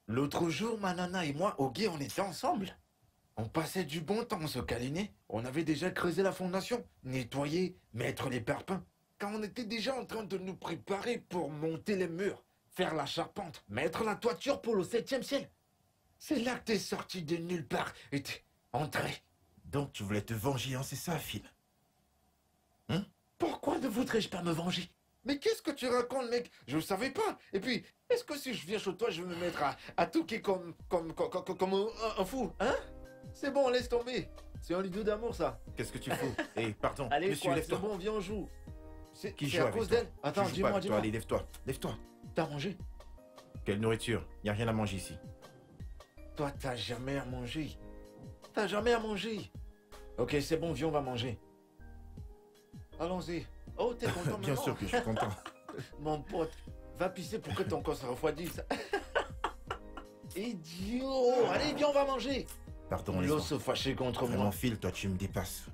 L'autre jour, ma nana et moi, au guet, on était ensemble. On passait du bon temps, on se câlinait. On avait déjà creusé la fondation, nettoyé, mettre les parpaings. Quand on était déjà en train de nous préparer pour monter les murs, faire la charpente, mettre la toiture pour le 7e ciel. C'est là que t'es sorti de nulle part et t'es entré.
Donc tu voulais te venger, hein, c'est ça, Phil?
Pourquoi ne voudrais-je pas me venger? Mais qu'est-ce que tu racontes, mec? Je ne savais pas. Et puis, est-ce que si je viens chez toi, je vais me mettre à touquer comme un fou, hein? C'est bon, laisse tomber. C'est un lido d'amour, ça.
Qu'est-ce que tu fous? Eh, pardon,
Allez,
monsieur,
quoi,
lève-toi.
c'est bon, viens, on joue.
Qui
C'est
joue
à
avec
cause
toi?
d'elle? Attends,
Je joue pas
dis-moi,
avec toi,
dis-moi.
allez, lève-toi. Lève-toi.
T'as mangé?
Quelle nourriture? Y a rien à manger ici.
Toi, t'as jamais à manger. T'as jamais à manger. Ok, c'est bon, viens, on va manger. Allons-y. Oh, t'es content
Bien
maintenant?
sûr que je suis content.
Mon pote, va pisser pour que ton corps se refroidisse. Idiot! Allez, viens, on va manger.
Pardon,
L'eau
laisse-moi.
se fâcher contre
Vraiment,
moi.
Phil, toi tu me dépasses.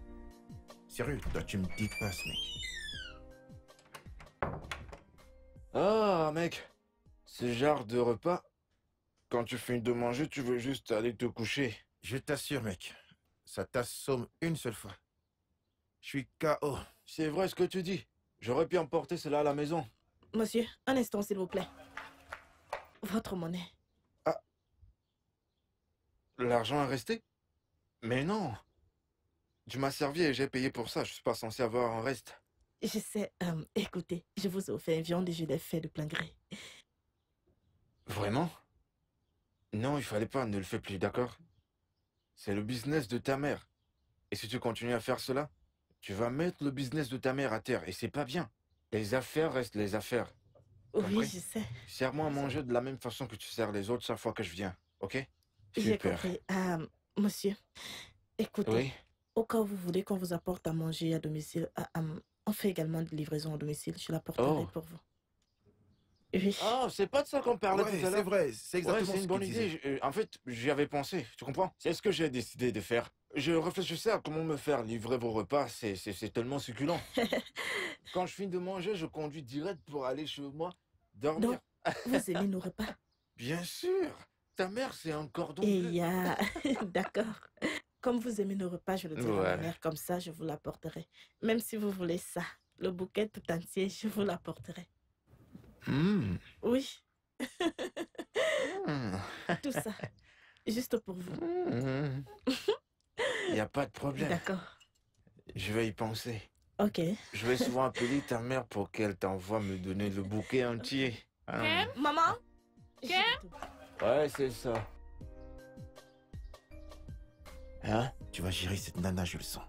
Sérieux, toi tu me dépasses, mec.
Ah, mec. Ce genre de repas, quand tu finis de manger, tu veux juste aller te coucher.
Je t'assure, mec, ça t'assomme une seule fois. Je suis KO.
C'est vrai ce que tu dis. J'aurais pu emporter cela à la maison.
Monsieur, un instant, s'il vous plaît. Votre monnaie.
Ah. L'argent est resté? Mais non. Tu m'as servi et j'ai payé pour ça. Je suis pas censé avoir un reste.
Je sais, écoutez, je vous ai offert une viande et je l'ai fait de plein gré.
Vraiment? Non, il fallait pas, ne le fais plus, d'accord? C'est le business de ta mère. Et si tu continues à faire cela, tu vas mettre le business de ta mère à terre. Et c'est pas bien. Les affaires restent les affaires.
Oui,
Compris?
je sais.
Sers-moi à manger de la même façon que tu sers les autres chaque fois que je viens, ok?
J'ai
Super.
compris. Monsieur, écoutez,
Oui?
au cas où vous voulez qu'on vous apporte à manger à domicile, on fait également de livraison à domicile. Je l'apporterai
Oh.
pour vous. Oui.
Oh, c'est pas de ça qu'on parlait
Ouais,
tout à
c'est
l'heure.
vrai, c'est
Ouais,
exactement
c'est
ce
une bonne
qu'il
idée.
disait.
En fait, j'y avais pensé, tu comprends? C'est ce que j'ai décidé de faire. Je réfléchissais à comment me faire livrer vos repas. C'est tellement succulent. Quand je finis de manger, je conduis direct pour aller chez moi dormir.
Donc, vous aimez nos repas?
Bien sûr. Ta mère, c'est un cordon
Et
bleu.
il y a... D'accord. Comme vous aimez nos repas, je le dirai à ma
Voilà.
mère. Comme ça, je vous l'apporterai. Même si vous voulez ça, le bouquet tout entier, je vous l'apporterai.
Mmh.
Oui,
Mmh.
tout ça. Juste pour vous.
Mmh. Y a pas de problème.
D'accord.
Je vais y penser.
Ok.
Je vais souvent appeler ta mère pour qu'elle t'envoie me donner le bouquet entier. Hein?
Maman?
Ouais, c'est ça. Hein?
Tu vas gérer cette nana, je le sens.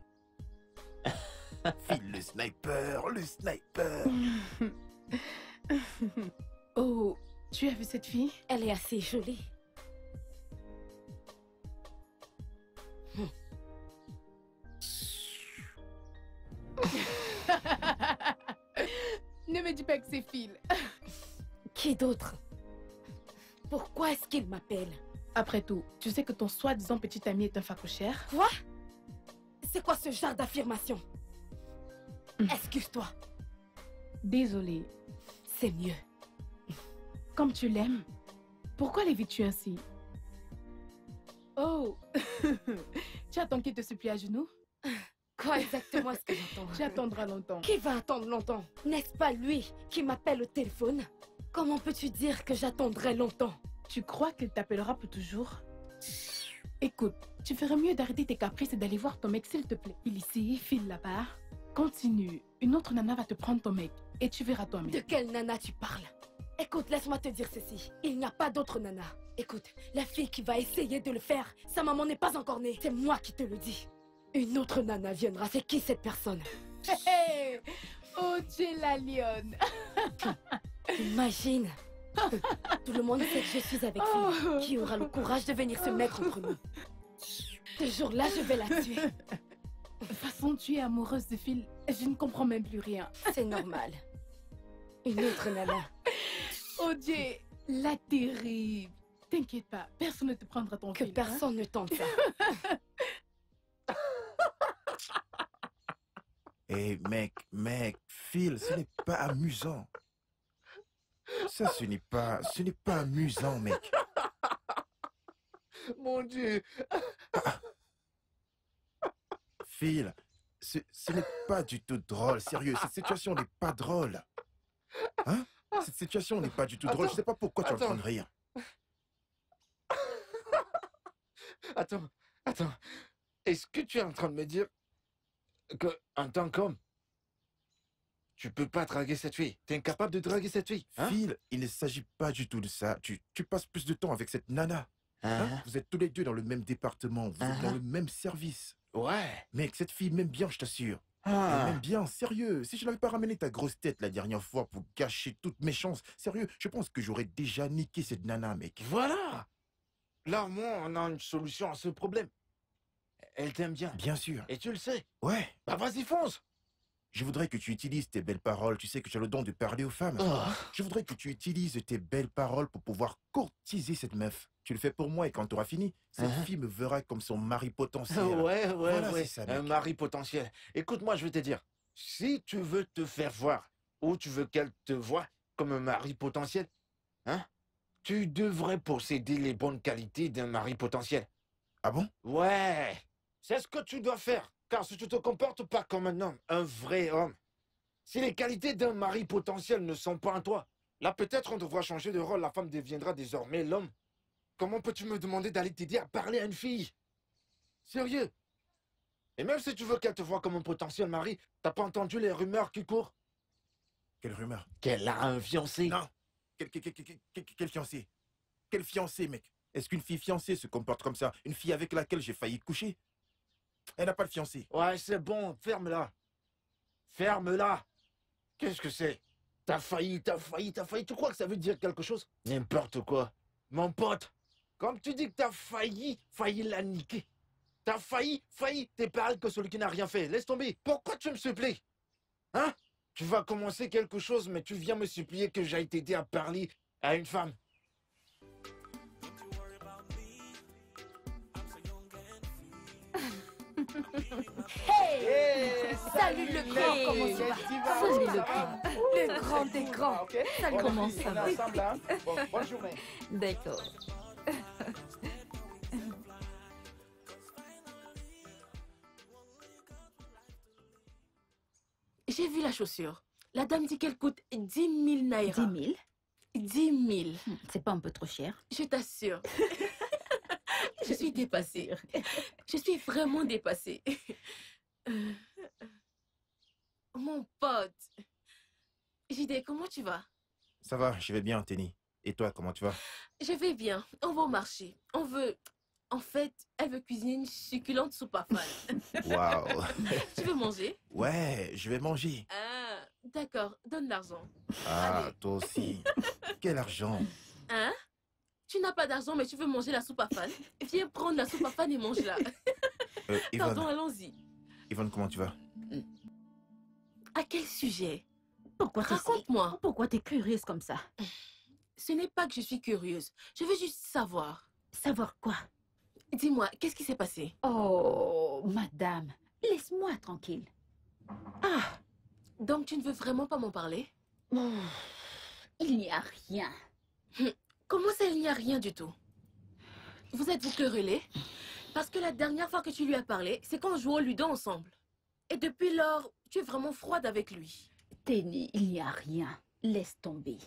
File le sniper, le sniper.
Oh, tu as vu cette fille?
Elle est assez jolie.
Ne me dis pas que c'est Phil.
Qui d'autre? Pourquoi est-ce qu'il m'appelle?
Après tout, tu sais que ton soi-disant petit ami est un facochère?
Quoi? C'est quoi ce genre d'affirmation? Excuse-toi.
Désolée.
C'est mieux.
Comme tu l'aimes, pourquoi l'évites-tu ainsi? Oh, tu attends qu'il te supplie à genoux?
Quoi exactement est-ce que j'entends?
Tu attendras longtemps.
Qui va attendre longtemps? N'est-ce pas lui qui m'appelle au téléphone? Comment peux-tu dire que j'attendrai longtemps?
Tu crois qu'il t'appellera pour toujours? Écoute, tu ferais mieux d'arrêter tes caprices et d'aller voir ton mec s'il te plaît. Il ici, file là-bas. Continue. Une autre nana va te prendre ton mec et tu verras toi-même.
De quelle nana tu parles? Écoute, laisse-moi te dire ceci. Il n'y a pas d'autre nana. Écoute, la fille qui va essayer de le faire, sa maman n'est pas encore née. C'est moi qui te le dis. Une autre nana viendra. C'est qui cette personne?
Hey, oh, tu es la lionne.
Imagine. Tout le monde sait que je suis avec Phil. Qui aura le courage de venir se mettre entre nous? Ce jour-là, je vais la tuer.
De toute façon, tu es amoureuse de Phil. Je ne comprends même plus rien.
C'est normal. Une autre nana.
Oh Dieu, la terrible. T'inquiète pas, personne ne te prendra ton
Que
Phil.
personne ne tente ça.
Eh mec, Phil, ce n'est pas amusant. Ça, ce n'est pas amusant, mec.
Mon Dieu.
Phil, ce n'est pas du tout drôle, sérieux, cette situation n'est pas drôle. Hein? Cette situation n'est pas du tout drôle, je sais pas pourquoi tu es en train de rire.
Attends. Est-ce que tu es en train de me dire que, en tant qu'homme, tu peux pas draguer cette fille? T'es incapable de draguer cette fille? Hein?
Phil, il ne s'agit pas du tout de ça. Tu passes plus de temps avec cette nana. Hein?
Hein?
Vous êtes tous les deux dans le même département, vous êtes dans le même service.
Ouais.
Mec, cette fille m'aime bien, je t'assure. Elle
Ah.
m'aime bien, sérieux. Si je n'avais pas ramené ta grosse tête la dernière fois pour gâcher toutes mes chances, sérieux, je pense que j'aurais déjà niqué cette nana, mec.
Voilà. Là, moi, on a une solution à ce problème. Elle t'aime bien.
Bien sûr.
Et tu le sais.
Ouais.
Bah vas-y, fonce.
Je voudrais que tu utilises tes belles paroles. Tu sais que tu as le don de parler aux femmes.
Oh.
Je voudrais que tu utilises tes belles paroles pour pouvoir courtiser cette meuf. Tu le fais pour moi et quand tu auras fini, cette fille me verra comme son mari potentiel.
Ouais,
Voilà,
ouais.
c'est ça,
Un
mec.
mari potentiel. Écoute-moi, je vais te dire. Si tu veux te faire voir, ou tu veux qu'elle te voie comme un mari potentiel, hein, tu devrais posséder les bonnes qualités d'un mari potentiel.
Ah bon?
Ouais. C'est ce que tu dois faire. Car si tu te comportes pas comme un homme, un vrai homme, Si les qualités d'un mari potentiel ne sont pas en toi, là peut-être on devra changer de rôle, la femme deviendra désormais l'homme. Comment peux-tu me demander d'aller t'aider à parler à une fille? Sérieux? Et même si tu veux qu'elle te voie comme un potentiel mari, t'as pas entendu les rumeurs qui courent?
Quelle rumeur?
Qu'elle a un fiancé.
Non. Quel fiancé? Quel fiancé, mec? Est-ce qu'une fille fiancée se comporte comme ça? Une fille avec laquelle j'ai failli coucher? Elle n'a pas de fiancé.
Ouais, c'est bon, ferme-la. Ferme-la. Qu'est-ce que c'est? T'as failli. Tu crois que ça veut dire quelque chose? N'importe quoi. Mon pote, comme tu dis que t'as failli la niquer. T'as failli, t'es pareil que celui qui n'a rien fait. Laisse tomber. Pourquoi tu me supplies? Hein? Tu vas commencer quelque chose, mais tu viens me supplier que j'aille t'aider à parler à une femme.
Hey! Salut le grand, comment tu vas?
Salut le grand.
Le grand des grands. Salut.
Comment ça va?
Ensemble, hein? Bonne journée.
D'accord.
J'ai vu la chaussure. La dame dit qu'elle coûte 10 000 naira.
10 000?
10 000.
C'est pas un peu trop cher?
Je t'assure. Je suis dépassée. Je suis vraiment dépassée. Mon pote. JD, comment tu vas?
Ça va, je vais bien, Tenny. Et toi, comment tu vas?
Je vais bien. On va au marché. On veut... En fait, elle veut cuisiner une succulente soupe à fan.
Waouh.
Tu veux manger?
Ouais, je vais manger.
Ah, d'accord. Donne l'argent.
Ah,
Allez.
toi aussi. Quel argent.
Hein? Tu n'as pas d'argent, mais tu veux manger la soupe à fan? Viens prendre la soupe à fan et mange-la. Pardon,
Yvonne,
allons-y.
Yvonne, comment tu vas?
À quel sujet?
Pourquoi
Raconte-moi.
Pourquoi t'es curieuse comme ça?
Ce n'est pas que je suis curieuse. Je veux juste savoir.
Savoir quoi?
Dis-moi, qu'est-ce qui s'est passé?
Oh, madame, laisse-moi tranquille.
Ah, donc tu ne veux vraiment pas m'en parler?
Oh, il n'y a rien.
Comment ça, il n'y a rien du tout? Vous êtes-vous querellés? Parce que la dernière fois que tu lui as parlé, c'est quand on jouait au Ludo ensemble. Et depuis lors, tu es vraiment froide avec lui.
Tenny, il n'y a rien. Laisse tomber.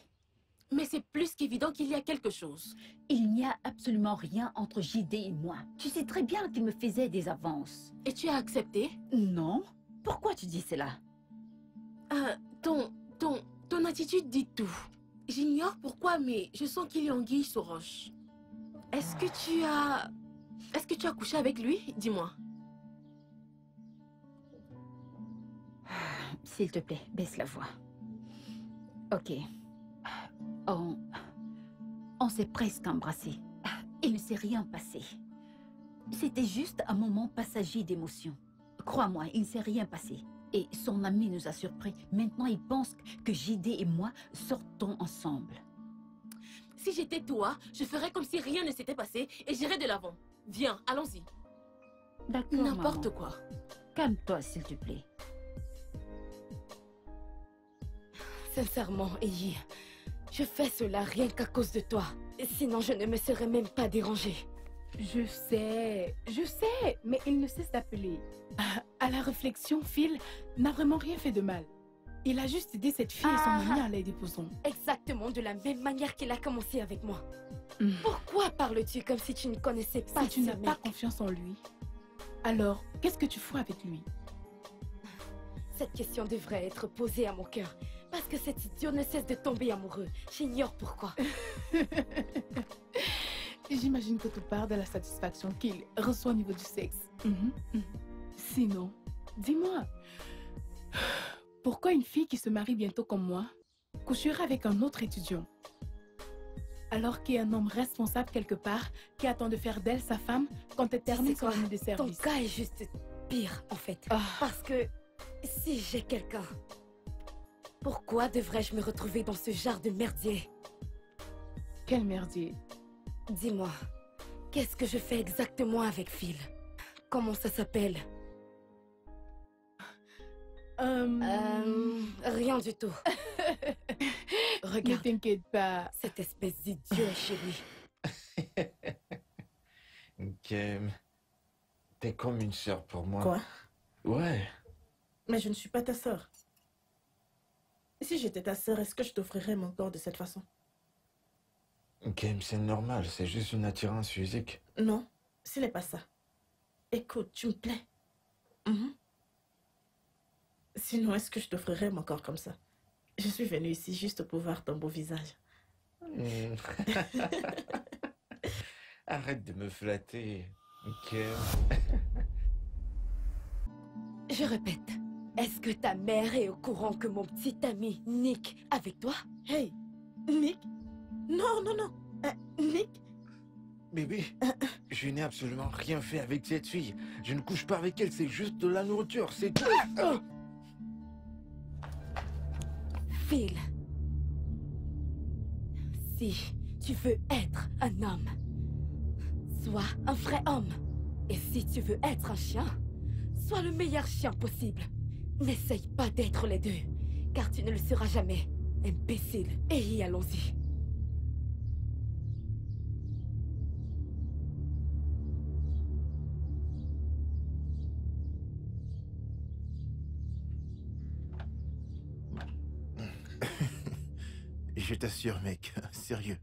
Mais c'est plus qu'évident qu'il y a quelque chose.
Il n'y a absolument rien entre JD et moi. Tu sais très bien qu'il me faisait des avances.
Et tu as accepté?
Non. Pourquoi tu dis cela?
Ton attitude dit tout. J'ignore pourquoi, mais je sens qu'il y a anguille sous roche. Est-ce que tu as couché avec lui? Dis-moi.
S'il te plaît, baisse la voix. Ok. On s'est presque embrassé. Il ne s'est rien passé. C'était juste un moment passager d'émotion. Crois-moi, il ne s'est rien passé. Et son ami nous a surpris. Maintenant, il pense que JD et moi sortons ensemble.
Si j'étais toi, je ferais comme si rien ne s'était passé et j'irais de l'avant. Viens, allons-y.
D'accord,
N'importe
maman.
quoi.
Calme-toi, s'il te plaît.
Sincèrement, Eyi, je fais cela rien qu'à cause de toi. Sinon, je ne me serais même pas dérangée.
Je sais, mais il ne cesse d'appeler. À la réflexion, Phil n'a vraiment rien fait de mal. Il a juste aidé cette fille et son ami en les déposant.
Exactement de la même manière qu'il a commencé avec moi. Pourquoi parles-tu comme si tu ne connaissais pas
Si tu
ce
n'as
mec?
pas confiance en lui, alors qu'est-ce que tu fous avec lui?
Cette question devrait être posée à mon cœur. Parce que cet idiot ne cesse de tomber amoureux. J'ignore pourquoi.
J'imagine que tu parles de la satisfaction qu'il reçoit au niveau du sexe. Sinon, dis-moi, pourquoi une fille qui se marie bientôt comme moi coucherait avec un autre étudiant? Alors qu'il y a un homme responsable quelque part qui attend de faire d'elle sa femme quand elle termine son année de
Ton
service.
cas est juste pire, en fait.
Ah.
Parce que si j'ai quelqu'un, pourquoi devrais-je me retrouver dans ce genre de merdier?
Quel merdier.
Dis-moi, qu'est-ce que je fais exactement avec Phil? Comment ça s'appelle? Rien du tout.
Regarde. Ne t'inquiète pas.
Cette espèce d'idiot est chez lui.
Kem, t'es comme une sœur pour moi.
Quoi?
Ouais.
Mais je ne suis pas ta sœur. Si j'étais ta sœur, est-ce que je t'offrirais mon corps de cette façon?
Game, c'est normal, c'est juste une attirance physique.
Non, ce n'est pas ça. Écoute, tu me plais. Mhm. Sinon, est-ce que je t'offrirais mon corps comme ça? Je suis venue ici juste pour voir ton beau visage.
Arrête de me flatter. Game.
Je répète, est-ce que ta mère est au courant que mon petit ami Nick avec toi?
Hey, Nick? Non, non, non. Nick?
Bébé, je n'ai absolument rien fait avec cette fille. Je ne couche pas avec elle, c'est juste de la nourriture, c'est tout.
Phil, si tu veux être un homme, sois un vrai homme. Et si tu veux être un chien, sois le meilleur chien possible. N'essaye pas d'être les deux, car tu ne le seras jamais. Imbécile. Et allons-y.
Je t'assure, mec, sérieux.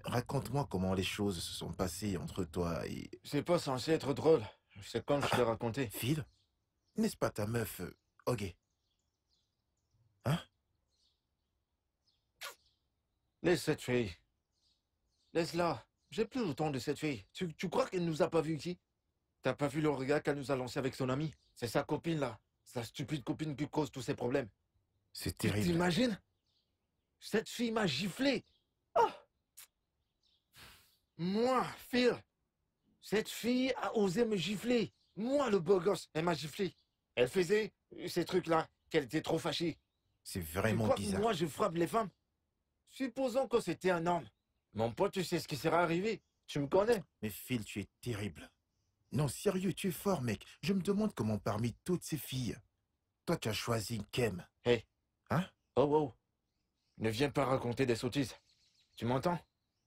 Raconte-moi comment les choses se sont passées entre toi et...
C'est pas censé être drôle. C'est comme je t'ai raconté.
Phil, n'est-ce pas ta meuf, Hogue? Hein?
Laisse cette fille. Laisse-la. J'ai plus le temps de cette fille. Tu crois qu'elle nous a pas vus ici? T'as pas vu le regard qu'elle nous a lancé avec son ami? C'est sa copine, là. Sa stupide copine qui cause tous ces problèmes.
C'est terrible.
Tu t'imagines? Cette fille m'a giflé. Oh! Moi, Phil, cette fille a osé me gifler. Moi, le beau gosse, elle m'a giflé. Elle faisait ces trucs-là, qu'elle était trop fâchée.
C'est vraiment
tu crois
bizarre.
Que moi, je frappe les femmes? Supposons que c'était un homme. Mon pote, tu sais ce qui serait arrivé. Tu me connais.
Mais Phil, tu es terrible. Non, sérieux, tu es fort, mec. Je me demande comment parmi toutes ces filles, toi, tu as choisi Kem.
Hey.
Hein?
Oh, oh. Ne viens pas raconter des sottises. Tu m'entends?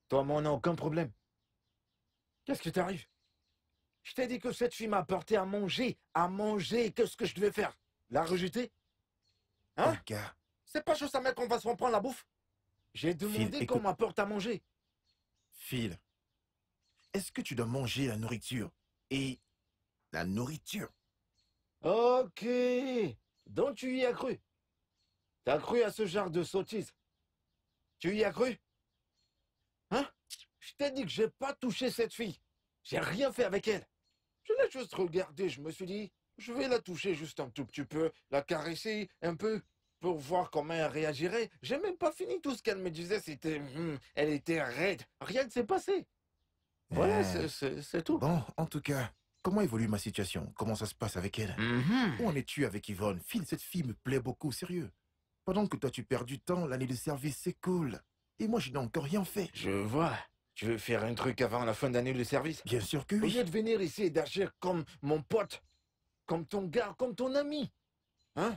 Toi, moi, on n'a aucun problème. Qu'est-ce qui t'arrive? Je t'ai dit que cette fille m'a apporté à manger. À manger. Qu'est-ce que je devais faire? La rejeter? Hein?
Oh, gars.
C'est pas juste à mec qu'on va se reprendre la bouffe. J'ai demandé qu'on m'apporte à manger.
Phil, est-ce que tu dois manger la nourriture? Et la nourriture?
Ok. Donc tu y as cru? T'as cru à ce genre de sottise? Tu y as cru? Hein? Je t'ai dit que j'ai pas touché cette fille. J'ai rien fait avec elle. Je l'ai juste regardée, je me suis dit, je vais la toucher juste un tout petit peu, la caresser un peu, pour voir comment elle réagirait. J'ai même pas fini tout ce qu'elle me disait, c'était... elle était raide, rien ne s'est passé. Voilà, c'est tout.
Bon, en tout cas, comment évolue ma situation? Comment ça se passe avec elle? Où en es-tu avec Yvonne? Phil, cette fille me plaît beaucoup, sérieux. Pendant que toi tu perds du temps, l'année de service c'est cool. Et moi je n'ai encore rien fait.
Je vois. Tu veux faire un truc avant la fin d'année de service?
Bien sûr que oui.
Au lieu de venir ici et d'agir comme mon pote, comme ton gars, comme ton ami. Hein?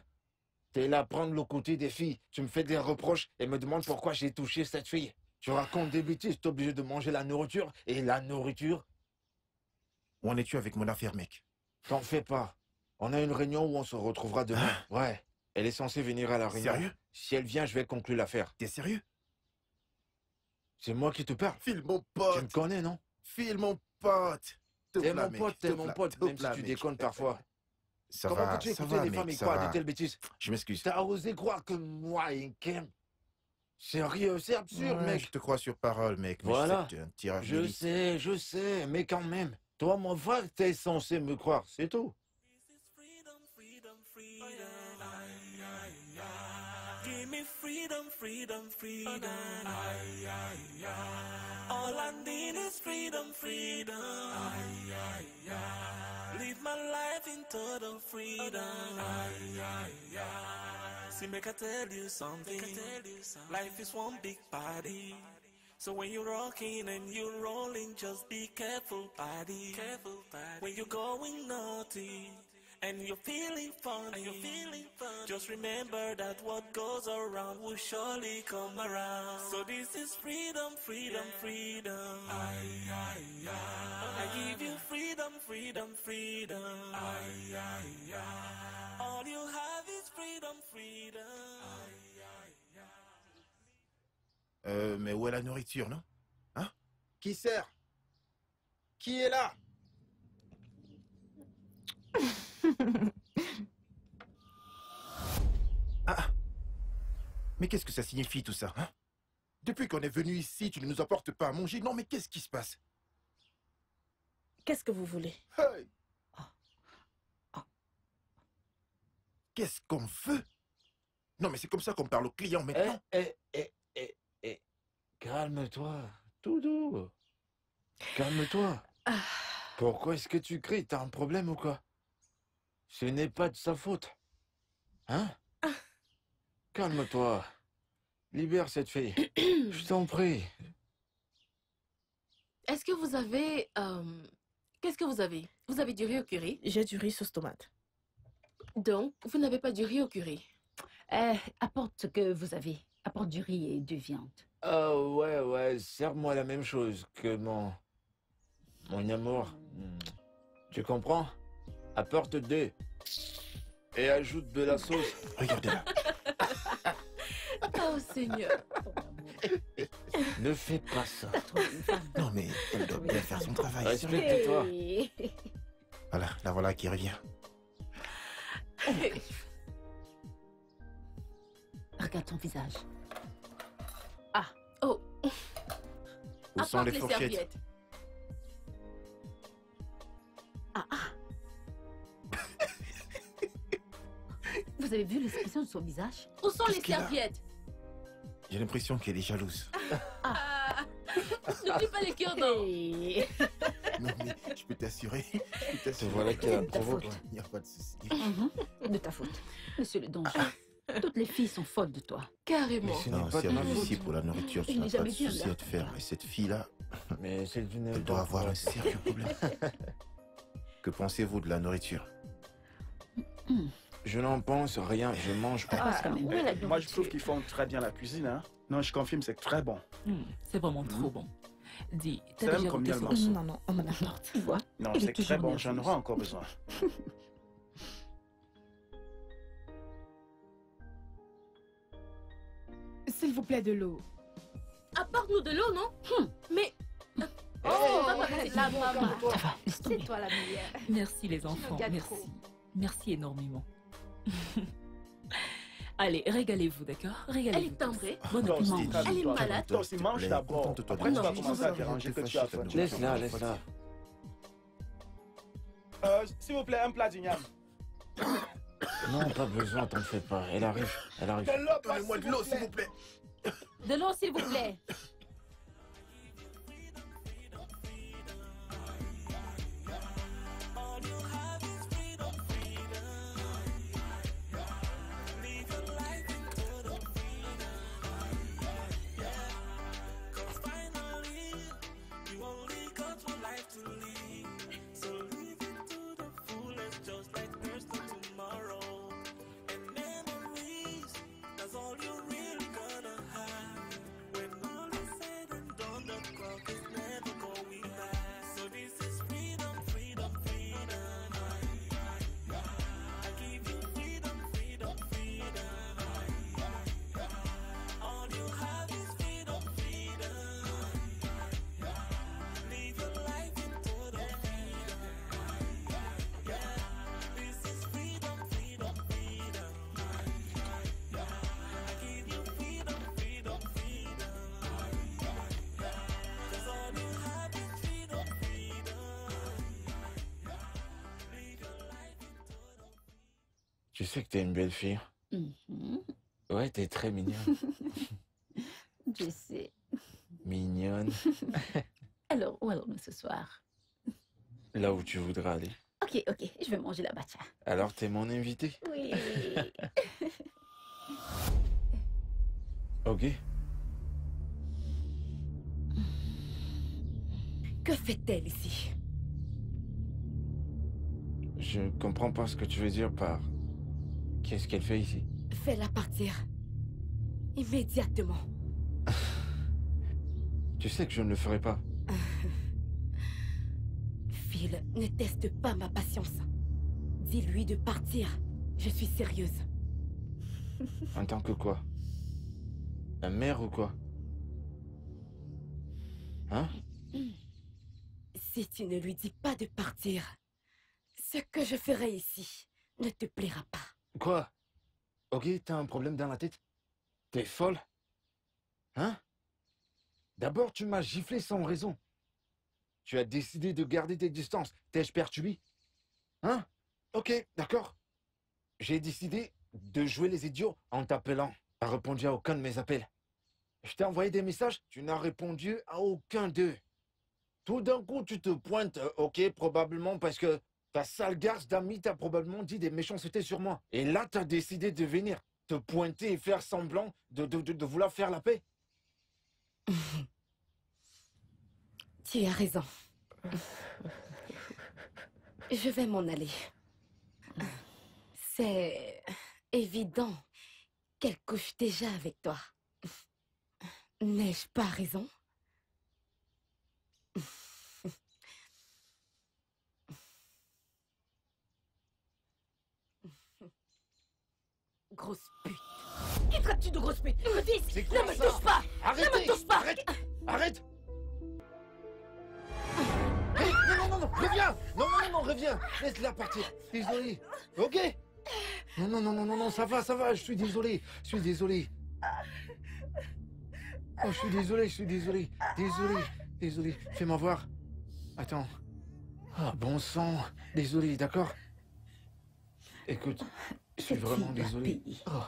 T'es là à prendre le côté des filles. Tu me fais des reproches et me demandes pourquoi j'ai touché cette fille. Tu racontes des bêtises, t'es obligé de manger la nourriture. Et la nourriture?
Où en es-tu avec mon affaire, mec?
T'en fais pas. On a une réunion où on se retrouvera demain. Ouais. Elle est censée venir à la réunion.
Sérieux?
Si elle vient, je vais conclure l'affaire.
T'es sérieux?
C'est moi qui te parle.
Phil, mon pote.
Tu me connais, non?
Phil, mon pote.
T'es mon pote, même si tu déconnes parfois.
Ça
Comment
va,
peux-tu
ça
écouter
va,
des
mec,
femmes et
ça
croire
va.
de telles bêtises?
Je m'excuse.
T'as osé croire que moi et Kem... Sérieux, c'est absurde,
Ouais,
mec.
je te crois sur parole, mec. Mais
Voilà.
je sais que tu es un tirage
Je
d'élite.
sais, mais quand même. Toi, mon frère, t'es censé me croire, c'est tout.
Give me freedom, freedom, freedom. All I need is freedom, freedom. Live my life in total freedom. See, make I tell you something. Life is one big party. So when you're rocking and you're rolling, just be careful, buddy. When you're going naughty and you're feeling funny, just remember that what goes around will surely come around. So this is freedom, freedom, freedom. I give you freedom, freedom, freedom. All you have is freedom, freedom.
Mais où est la nourriture, non? Hein? Qui sert? Qui est là? Ah! Mais qu'est-ce que ça signifie tout ça, hein? Depuis qu'on est venu ici, tu ne nous apportes pas à manger. Non, mais qu'est-ce qui se passe?
Qu'est-ce que vous voulez?
Hey! Qu'est-ce qu'on veut? Non, mais c'est comme ça qu'on parle aux clients maintenant.
Calme-toi, tout doux. Calme-toi. Pourquoi est-ce que tu cries? T'as un problème ou quoi? Ce n'est pas de sa faute. Hein? Calme-toi. Libère cette fille. Je t'en prie.
Est-ce que vous avez... Qu'est-ce que vous avez? Vous avez du riz au curry?
J'ai du riz sauce tomate.
Donc, vous n'avez pas du riz au curry?
Apporte ce que vous avez. Apporte du riz et de viande.
Ouais, sers-moi la même chose que mon amour. Tu comprends? Apporte deux. Et ajoute de la sauce.
Regardez-la.
Oh Seigneur.
Ne fais pas ça.
Non, mais elle doit bien faire son travail.
Respecte-toi.
Voilà, la voilà qui revient.
Regarde ton visage.
Oh.
Où sont les
Apporte
fourchettes?
serviettes.
Vous avez vu l'expression de son visage?
Où sont les
Qu'est-ce qu'il a?
serviettes?
J'ai l'impression qu'elle est jalouse.
N'oublie pas les cure-dents.
Non, mais je peux t'assurer.
Te voilà qui la
C'est de ta
provoque.
faute.
Il n'y a pas de souci.
De ta faute. Monsieur le donjon, toutes les filles sont folles de toi.
Carrément.
Mais ce
Non,
n'est pas
si
de
elle
ma
est
faute.
ici pour la nourriture, tu
Il
n'as
n'est
pas
jamais
de
bien
souci
là.
à te faire. Mais cette fille-là,
Mais c'est une
elle doit avoir un sérieux problème. Que pensez-vous de la nourriture?
Je n'en pense rien, je mange pas.
Passe quand même.
ouais, la
Moi, je trouve qu'ils font très bien la cuisine. Hein. Non, je confirme, c'est très bon.
C'est vraiment trop bon. Dis,
C'est
t'as
même
déjà
comme
goûté
miel
ça?
morceau.
Non, on me l'apporte.
Tu vois?
Non,
Elle est
c'est très
toujours
bon. J'en
nerveuse.
aurai encore besoin.
S'il vous plaît, de l'eau.
Apporte-nous de l'eau, non? Mais...
Oh, la maman.
Ça va, laisse tomber.
C'est toi la meilleure.
Merci les enfants,
regardes
merci.
trop.
Merci énormément. Allez, régalez-vous, d'accord?
Elle
Régalez-vous.
est timbrée.
Bon
Toi
appétit.
aussi,
Elle est
toi.
malade.
Toi aussi, mange d'abord.
Contente-toi de
Après, tu vas
manger.
commencer à te déranger que tu as faim.
Laisse-la, laisse-la.
S'il vous plaît, un plat d'igname.
Non, pas besoin, t'en fais pas. Elle arrive, elle arrive.
Donnez-moi de l'eau, s'il vous plaît.
De l'eau, s'il vous plaît.
Tu sais que t'es une belle fille. Ouais, t'es très mignonne.
Je sais.
Mignonne.
Alors, où allons-nous ce soir?
Là où tu voudras aller.
Ok, je vais manger la matcha.
Alors t'es mon invité.
Oui.
Ok.
Que fait-elle ici?
Je comprends pas ce que tu veux dire par... Qu'est-ce qu'elle fait ici?
Fais-la partir. Immédiatement.
Tu sais que je ne le ferai pas.
Phil, ne teste pas ma patience. Dis-lui de partir. Je suis sérieuse.
En tant que quoi? La mère ou quoi? Hein?
Si tu ne lui dis pas de partir, ce que je ferai ici ne te plaira pas.
Quoi? Ok, t'as un problème dans la tête? T'es folle? Hein? D'abord, tu m'as giflé sans raison. Tu as décidé de garder tes distances. T'ai-je perturbé? Hein? Ok, d'accord. J'ai décidé de jouer les idiots en t'appelant. Tu n'as répondu à aucun de mes appels. Je t'ai envoyé des messages, tu n'as répondu à aucun d'eux. Tout d'un coup, tu te pointes, ok, probablement parce que ta sale garce d'amis t'a probablement dit des méchancetés sur moi. Et là, tu as décidé de venir te pointer et faire semblant de vouloir faire la paix.
Tu as raison. Je vais m'en aller. C'est évident qu'elle couche déjà avec toi. N'ai-je pas raison? Grosse pute. Qui traites-tu de grosse pute? Me dis!
C'est
Ne
quoi
me
ça?
touche pas!
Arrêtez!
Ne me touche pas!
Arrête! Arrête! Hey, non, reviens! Non, reviens! Laisse-la partir. Désolé. Ok? Non, ça va, je suis désolé. Oh, je suis désolé. Désolé. Fais-moi voir. Attends. Ah, bon sang. Désolé, d'accord? Écoute, je suis vraiment désolé. Oh,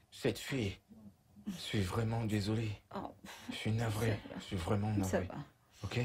cette fille. Je suis vraiment désolé. Je suis navré. Je suis vraiment navré.
Ça va.
Ok?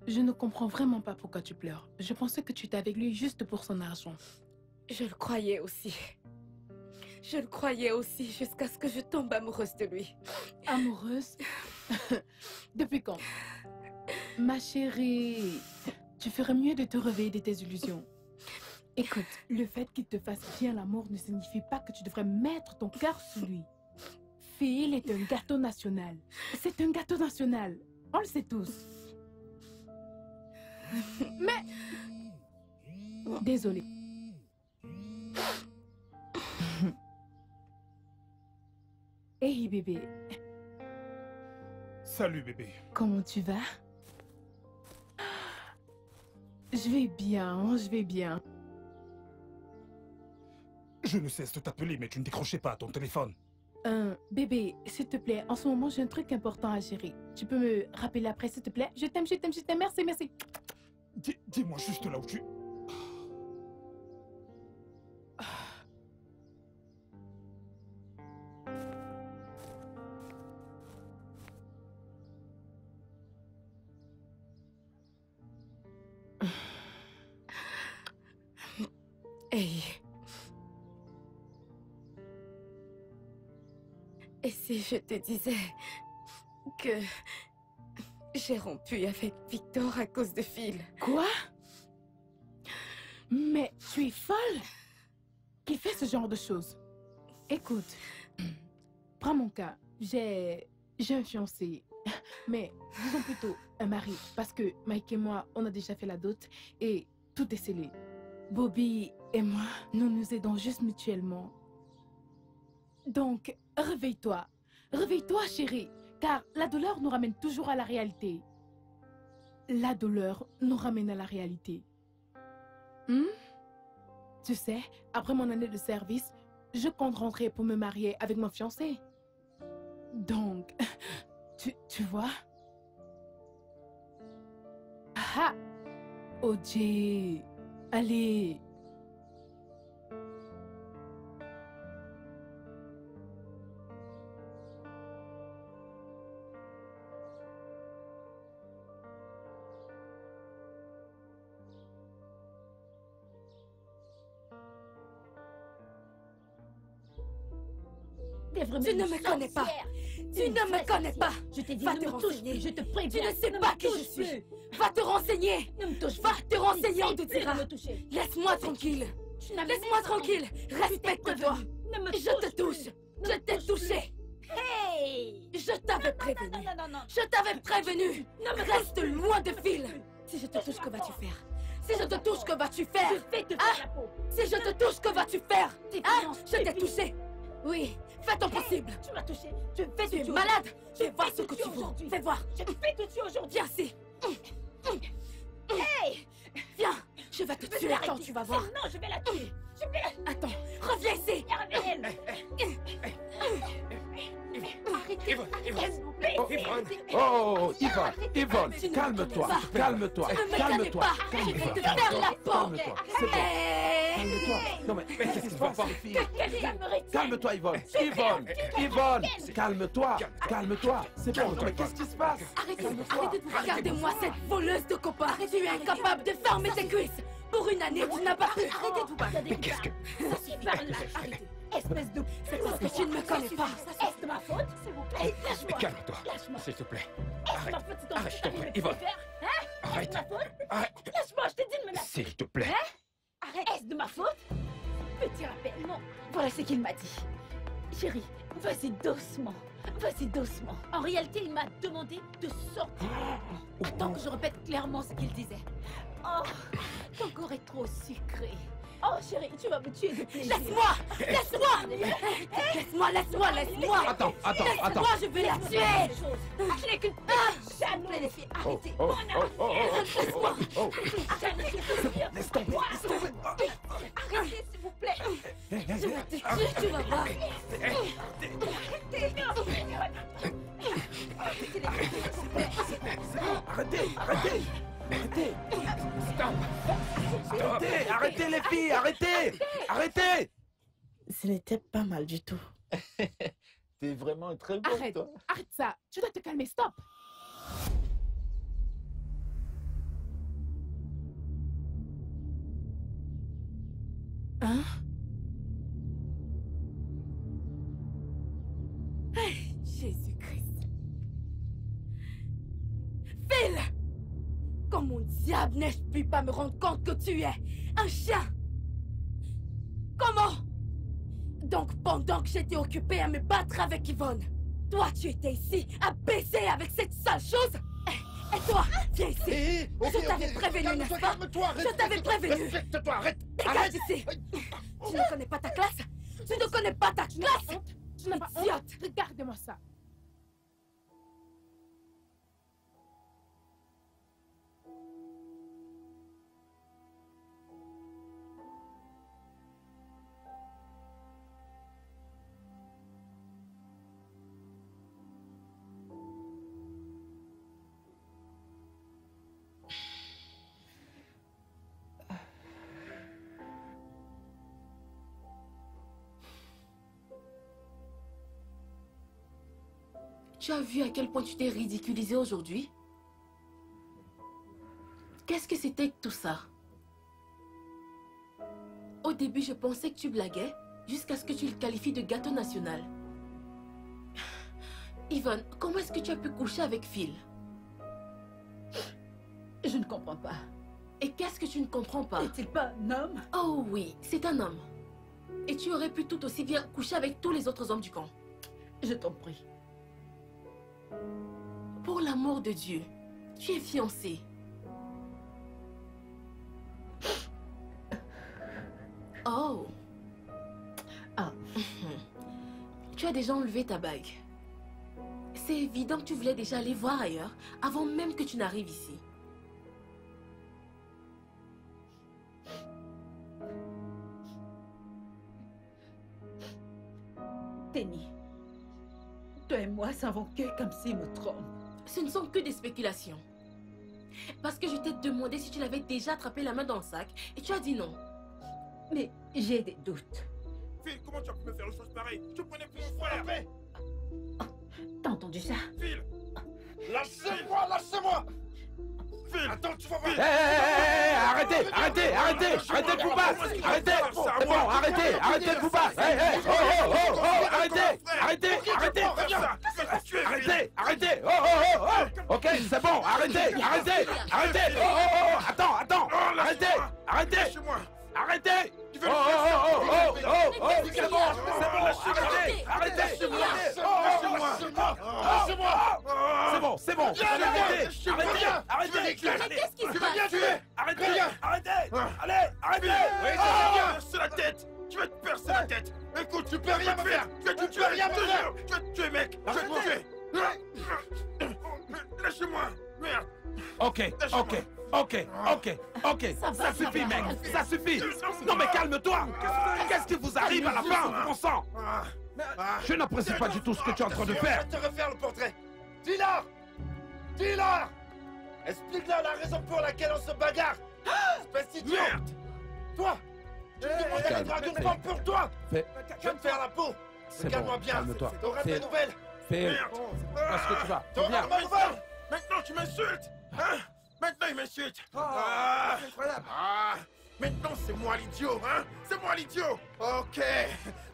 Je ne comprends vraiment pas pourquoi tu pleures. Je pensais que tu étais avec lui juste pour son argent.
Je le croyais aussi. Jusqu'à ce que je tombe amoureuse de lui.
Amoureuse? Depuis quand? Ma chérie, tu ferais mieux de te réveiller de tes illusions. Écoute, le fait qu'il te fasse bien l'amour ne signifie pas que tu devrais mettre ton cœur sous lui. Phil est un gâteau national. C'est un gâteau national. On le sait tous. Mais... Désolée. Hey bébé.
Salut bébé.
Comment tu vas? Je vais bien.
Je ne cesse de t'appeler, mais tu ne décrochais pas à ton téléphone.
Bébé, s'il te plaît, en ce moment j'ai un truc important à gérer. Tu peux me rappeler après, s'il te plaît? Je t'aime, merci.
Dis-moi juste là où tu...
Hey. Et si je te disais que j'ai rompu avec Victor à cause de Phil?
Quoi? Mais tu es folle? Qui fait ce genre de choses? Écoute, prends mon cas. J'ai un fiancé. Mais disons plutôt un mari. Parce que Mike et moi, on a déjà fait la dot et tout est scellé. Bobby et moi, nous nous aidons juste mutuellement. Donc, réveille-toi. Réveille-toi, chérie. Car la douleur nous ramène toujours à la réalité. La douleur nous ramène à la réalité. Tu sais, après mon année de service, je compte rentrer pour me marier avec mon fiancé. Donc, tu vois? Ah! OJ! Allez!
T'es vraiment
Tu ne
une
me connais pas.
sorcière.
Tu ne me connais pas.
Je t'ai dit,
Va
ne
te
me touche
renseigner.
plus, je te
Tu
préviens.
ne sais
Ne
pas
me
qui je
touche
suis.
plus.
Va te renseigner.
Ne me touche
Va
plus.
te renseigner, on te
Essaye
dira.
de me toucher.
Laisse-moi tranquille.
Tu n'avais
Laisse-moi
même pas
tranquille.
envie.
Respecte-toi.
Ne me
Je te
touche
touche.
plus.
Je t'ai touché.
Hey!
Je t'avais prévenu.
Non.
Je t'avais prévenu. Reste loin de Phil. Si je te touche, que vas-tu faire? Si je te touche, que vas-tu faire?
Je vais te faire la peau.
Si je te touche, que vas-tu faire?
Hein?
Je t'ai touché. Oui, fais ton possible.
Tu m'as touché. Je vais te
Tu es
tuer.
malade.
Je
Fais voir
vais
ce
te
que
tuer
tu veux.
aujourd'hui.
Fais voir.
Je vais te tuer aujourd'hui.
Viens ici.
Hey!
Viens. Je vais te
Je vais
tuer.
l'arrêter.
Attends, tu vas voir.
Non, je vais la tuer. Je vais la...
Attends, reviens ici.
Oh, Yvonne, calme-toi, calme-toi, calme-toi.
Je vais te faire la peau.
Calme-toi, c'est bon. Calme-toi. Non mais qu'est-ce qui se passe? Calme-toi, Yvonne. Yvonne, calme-toi, calme-toi. C'est bon, non mais qu'est-ce qui se passe?
Arrêtez de regardez-moi cette voleuse de copain. Tu es incapable de fermer tes cuisses. Pour une année, tu n'as pas pu. Arrêtez tout bas.
Mais qu'est-ce que...
Ça suffit par là. Arrêtez. Espèce de...
C'est parce que tu ne me connais pas.
Est-ce de ma faute? S'il vous plaît, lâche-moi.
Calme-toi,
Lâche-moi.
s'il te plaît.
Est-ce ma faute si ton
Arrête,
fils
s'il te plaît,
arrive à
Yvonne.
te faire? Hein?
Arrête.
Est-ce de ma faute?
Arrête.
Lâche-moi, je t'ai dit de me lâcher.
S'il te plaît.
Hein? Arrête. Est-ce de ma faute? Petit rappel, non. Voilà ce qu'il m'a dit. Chérie, vas-y doucement. Vas-y doucement. En réalité, il m'a demandé de sortir. Attends que je répète clairement ce qu'il disait. Oh, ton corps est trop sucré. Oh chérie, tu vas me tuer de plaisir.
Laisse-moi. Laisse-moi.
Attends.
Laisse-moi, je vais la tuer.
Je n'ai qu'une chaîne, les filles. Arrêtez.
Laisse tomber.
Arrêtez, s'il vous plaît.
Je vais te tuer, tu vas voir.
Arrêtez. Stop. Arrêtez les filles, arrêtez.
Ce n'était pas mal du tout.
T'es vraiment très bonne,
Arrête,
toi.
arrête ça. Tu dois te calmer, stop.
Hein? Hey, Jésus-Christ. Phil! Comment diable n'ai-je pu pas me rendre compte que tu es un chien? Comment? Donc pendant que j'étais occupée à me battre avec Yvonne, toi tu étais ici à baiser avec cette sale chose? Et toi, viens ici. Je t'avais prévenu, n'est-ce pas? Je t'avais prévenu.
Respecte-toi, arrête.
Dégage ici. Tu ne connais pas ta classe? Tu ne connais pas ta classe?
Tu n'as pas honte?
Idiote.
Regarde-moi ça.
Tu as vu à quel point tu t'es ridiculisé aujourd'hui? Qu'est-ce que c'était que tout ça? Au début, je pensais que tu blaguais, jusqu'à ce que tu le qualifies de gâteau national. Yvonne, comment est-ce que tu as pu coucher avec Phil?
Je ne comprends pas.
Et qu'est-ce que tu ne comprends pas?
N'est-il pas un homme?
Oh oui, c'est un homme. Et tu aurais pu tout aussi bien coucher avec tous les autres hommes du camp.
Je t'en prie.
Pour l'amour de Dieu, tu es fiancé. Oh.
Ah.
Tu as déjà enlevé ta bague. C'est évident que tu voulais déjà aller voir ailleurs avant même que tu n'arrives ici.
Tenny, toi et moi savons que comme s'il me trompe.
Ce ne sont que des spéculations. Parce que je t'ai demandé si tu l'avais déjà attrapé la main dans le sac et tu as dit non.
Mais j'ai des doutes.
Phil, comment tu as pu me faire une chose pareille? Je te prenais pour mon frère.
T'as entendu ça?
Phil,
Lâchez-moi.
Phil, attends, tu vas voir.
Arrêtez Poupa. Arrêtez. C'est bon, arrêtez Poupa. Arrêtez. arrêtez, arrêtez. Arrêtez. Oh. Ok, c'est bon, arrêtez. Attends. Arrêtez.
Lâchez-moi.
Arrêtez.
Tu veux
C'est bon, arrêtez. C'est bon. Arrêtez.
Qu'est-ce qui se passe?
Arrêtez. Allez, arrêtez.
C'est la tête. Tu vas te percer la tête. Écoute, tu peux rien me faire. Tu vas te tuer, mec. Je vais te tuer. Lâchez-moi. Merde.
Ok. Ça suffit, mec. Ça suffit. Non, mais calme-toi. Qu'est-ce qui vous arrive à la fin, bon sang? Je n'apprécie pas du tout ce que tu es en train de faire.
Je vais te refaire le portrait. Dis-leur. Explique-leur la raison pour laquelle on se bagarre. Espèce d'idiot. Toi, tu me demandes les droits d'une femme pour toi. Je vais te faire la peau. Regarde-moi bien. T'auras des nouvelles.
Phil, est-ce que tu vas?
T'auras des nouvelles.
Maintenant, tu m'insultes. Hein? Maintenant, il m'insulte.
Incroyable.
Maintenant, c'est moi l'idiot, hein? C'est moi l'idiot. Ok.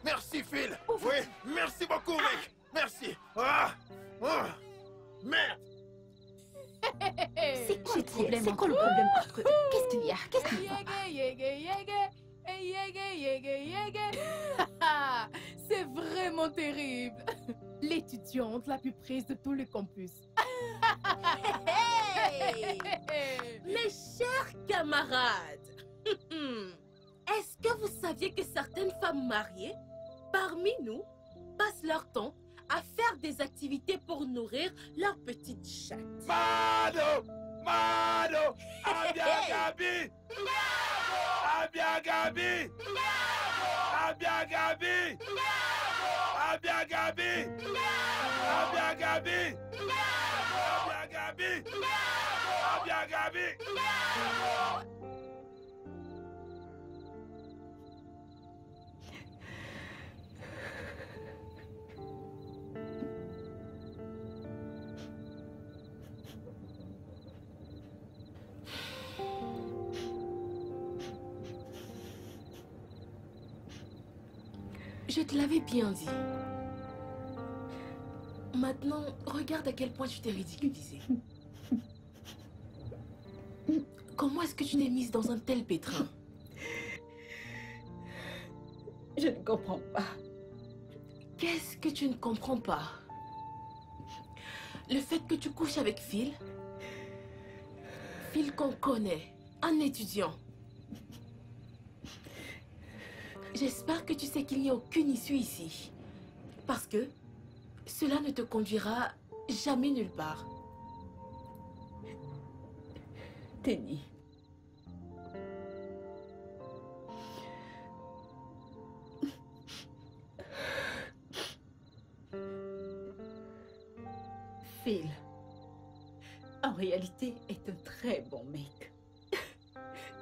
Merci, Phil. Oui, merci beaucoup, mec. Merci. Merde.
C'est quoi le problème entre eux? Qu'est-ce qu'il y a? Qu'est-ce qu'il y a?
C'est vraiment terrible. L'étudiante la plus prise de tout le campus.
Mes chers camarades, est-ce que vous saviez que certaines femmes mariées, parmi nous, passent leur temps à faire des activités pour nourrir leur petite chatte?
Mado! Abiagabi! Abiagabi! Abiagabi! Abiagabi! Abiagabi! Abiagabi!
Je te l'avais bien dit. Maintenant, regarde à quel point tu t'es ridiculisée. Comment est-ce que tu t'es mise dans un tel pétrin?
Je ne comprends pas.
Qu'est-ce que tu ne comprends pas? Le fait que tu couches avec Phil? Phil qu'on connaît, un étudiant. J'espère que tu sais qu'il n'y a aucune issue ici. Parce que cela ne te conduira jamais nulle part.
Tenny. Phil, en réalité, est un très bon mec.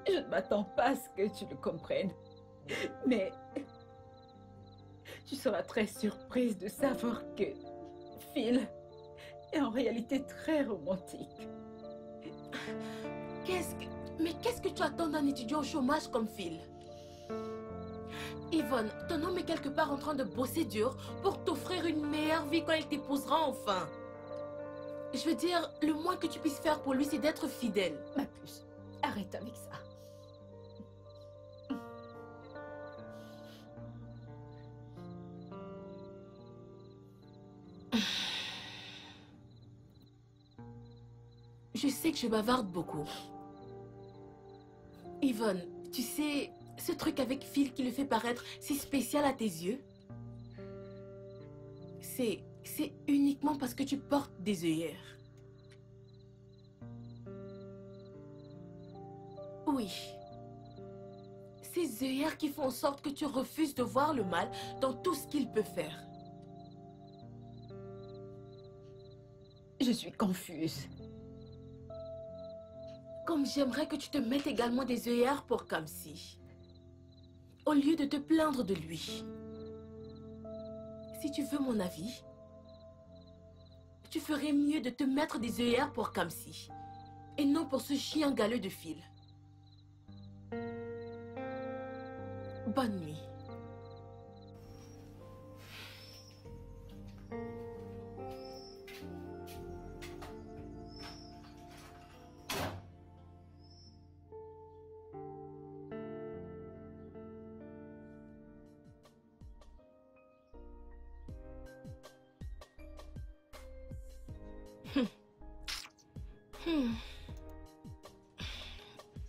Je ne m'attends pas à ce que tu le comprennes. Mais tu seras très surprise de savoir que Phil est en réalité très romantique.
Mais qu'est-ce que tu attends d'un étudiant au chômage comme Phil? Yvonne, ton homme est quelque part en train de bosser dur pour t'offrir une meilleure vie quand il t'épousera enfin. Je veux dire, le moins que tu puisses faire pour lui, c'est d'être fidèle.
Ma puce, arrête avec ça.
Je sais que je bavarde beaucoup. Yvonne, tu sais, ce truc avec Phil qui le fait paraître si spécial à tes yeux, c'est uniquement parce que tu portes des œillères. Oui. Ces œillères qui font en sorte que tu refuses de voir le mal dans tout ce qu'il peut faire.
Je suis confuse.
Comme j'aimerais que tu te mettes également des œillères pour Kamsi. Au lieu de te plaindre de lui. Si tu veux mon avis, tu ferais mieux de te mettre des œillères pour Kamsi. Et non pour ce chien galeux de Phil. Bonne nuit.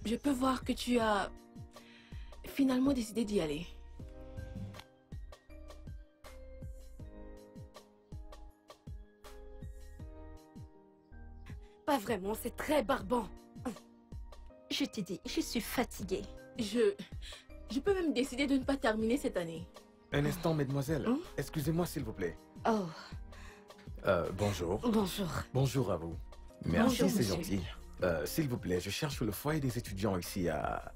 Je peux voir que tu as finalement décidé d'y aller.
Pas vraiment, c'est très barbant. Je t'ai dit, je suis fatiguée.
Je peux même décider de ne pas terminer cette année.
Un instant, mesdemoiselles. Excusez-moi, s'il vous plaît.
Oh.
Bonjour.
Bonjour.
Bonjour à vous. Merci,
Bonjour,
c'est
monsieur.
gentil. S'il vous plaît, je cherche le foyer des étudiants ici à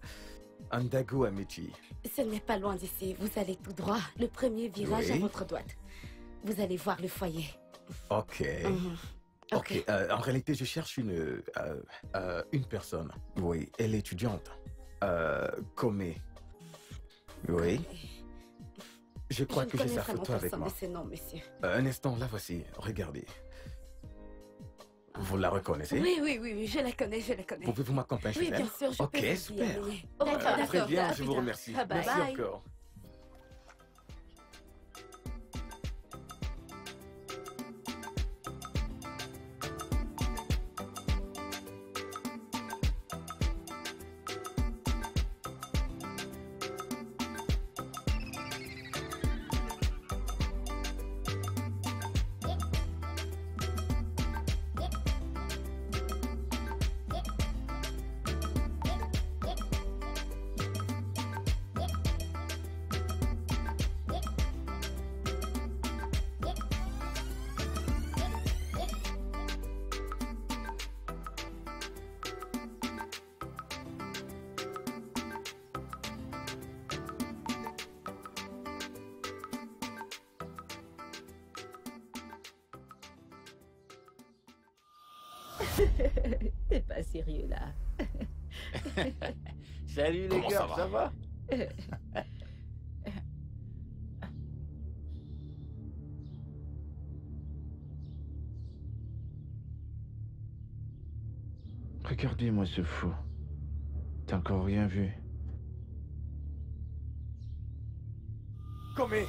Andago Amici.
Ce n'est pas loin d'ici. Vous allez tout droit. Le premier virage à
Oui.
votre droite. Vous allez voir le foyer.
Ok.
Mhm.
Ok. En réalité, je cherche une personne. Oui, elle est étudiante. Comé. Oui. Je crois
Je
que
ne
j'ai
connais
sa
vraiment
photo avec
personne
moi.
de ces noms, monsieur.
Un instant, la voici. Regardez. Vous la reconnaissez?
Oui, oui, oui, oui, je la connais, je la connais.
Pouvez-vous m'accompagner
Oui,
chez
bien
elle?
sûr, je
Ok,
peux vous y
super.
amener.
D'accord,
Très
d'accord.
bien,
À
je
plus
vous
tard.
remercie.
Bye bye.
Merci
Bye.
encore.
T'es pas sérieux là.
Salut les
Comment
gars,
ça
ça va? Regardez-moi ce fou. T'as encore rien vu?
Comé.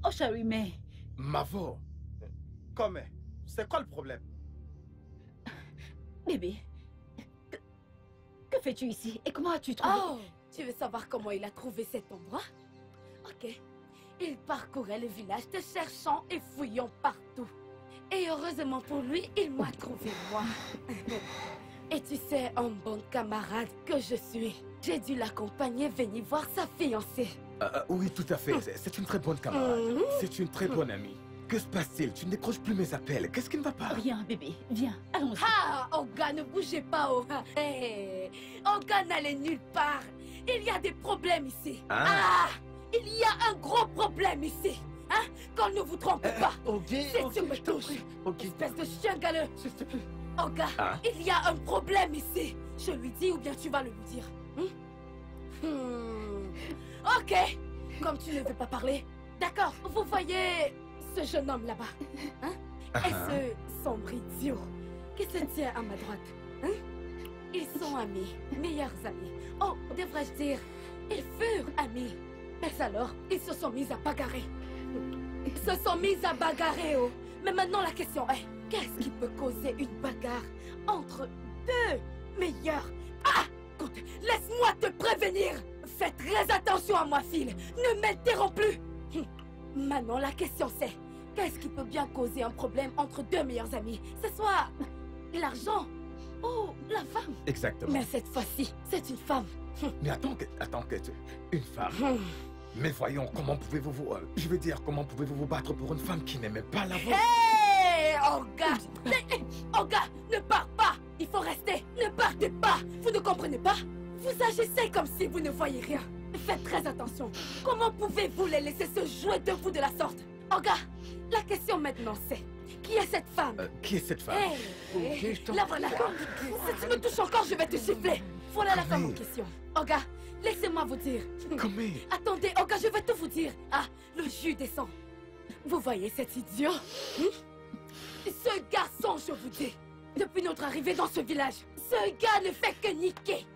Oh chérie, mais...
Mavo.
Comme, c'est quoi le problème?
Bébé, que fais-tu ici? Et comment as-tu trouvé...
Oh, tu veux savoir comment il a trouvé cet endroit? Ok. Il parcourait le village te cherchant et fouillant partout. Et heureusement pour lui, il m'a trouvé moi. Et tu sais, un bon camarade que je suis, j'ai dû l'accompagner venir voir sa fiancée.
Oui, tout à fait. C'est une très bonne camarade.
Mhm.
C'est une très bonne amie. Que se passe-t-il? Tu ne décroches plus mes appels. Qu'est-ce qui ne va pas?
Rien, bébé. Viens, allons-y.
Ah, Olga, ne bougez pas, oh. Hey, Olga n'allait nulle part. Il y a des problèmes ici.
Ah.
Il y a un gros problème ici. Hein? Qu'on ne vous trompe pas.
Ok,
Si tu me touches, espèce de chien galeux. Olga, il y a un problème ici. Je lui dis ou bien tu vas le lui dire. Ok. Comme tu ne veux pas parler, d'accord. Vous voyez ce jeune homme là-bas, hein? Et ce sombre idiot qui se tient à ma droite, hein? Ils sont amis, meilleurs amis. Oh, devrais-je dire, ils furent amis. Mais alors, ils se sont mis à bagarrer. Ils se sont mis à bagarrer, oh. Mais maintenant la question est, qu'est-ce qui peut causer une bagarre entre deux meilleurs? Ah! Écoute, laisse-moi te prévenir. Fais très attention à moi, fille. Ne m'interromps plus. Maintenant, la question c'est, qu'est-ce qui peut bien causer un problème entre deux meilleurs amis? Ce soit l'argent ou la femme?
Exactement.
Mais cette fois-ci, c'est une femme.
Mais attends que une femme. Mais voyons, comment pouvez-vous je veux dire, comment pouvez-vous vous battre pour une femme qui n'aimait pas la vôtre?
Hé, Olga! Olga, ne pars pas! Il faut rester! Ne partez pas! Vous ne comprenez pas? Vous agissez comme si vous ne voyez rien. Faites très attention. Comment pouvez-vous les laisser se jouer de vous de la sorte? Olga, la question maintenant c'est, qui est cette femme?
Qui est cette femme?
Hey, la voilà. Si tu me touches encore, je vais te siffler. Voilà la femme en question. Olga, laissez-moi vous dire.
Comment?
Attendez, Olga, je vais tout vous dire. Ah, le jus descend. Vous voyez cet idiot? Ce garçon, je vous dis, depuis notre arrivée dans ce village, ce gars ne fait que niquer.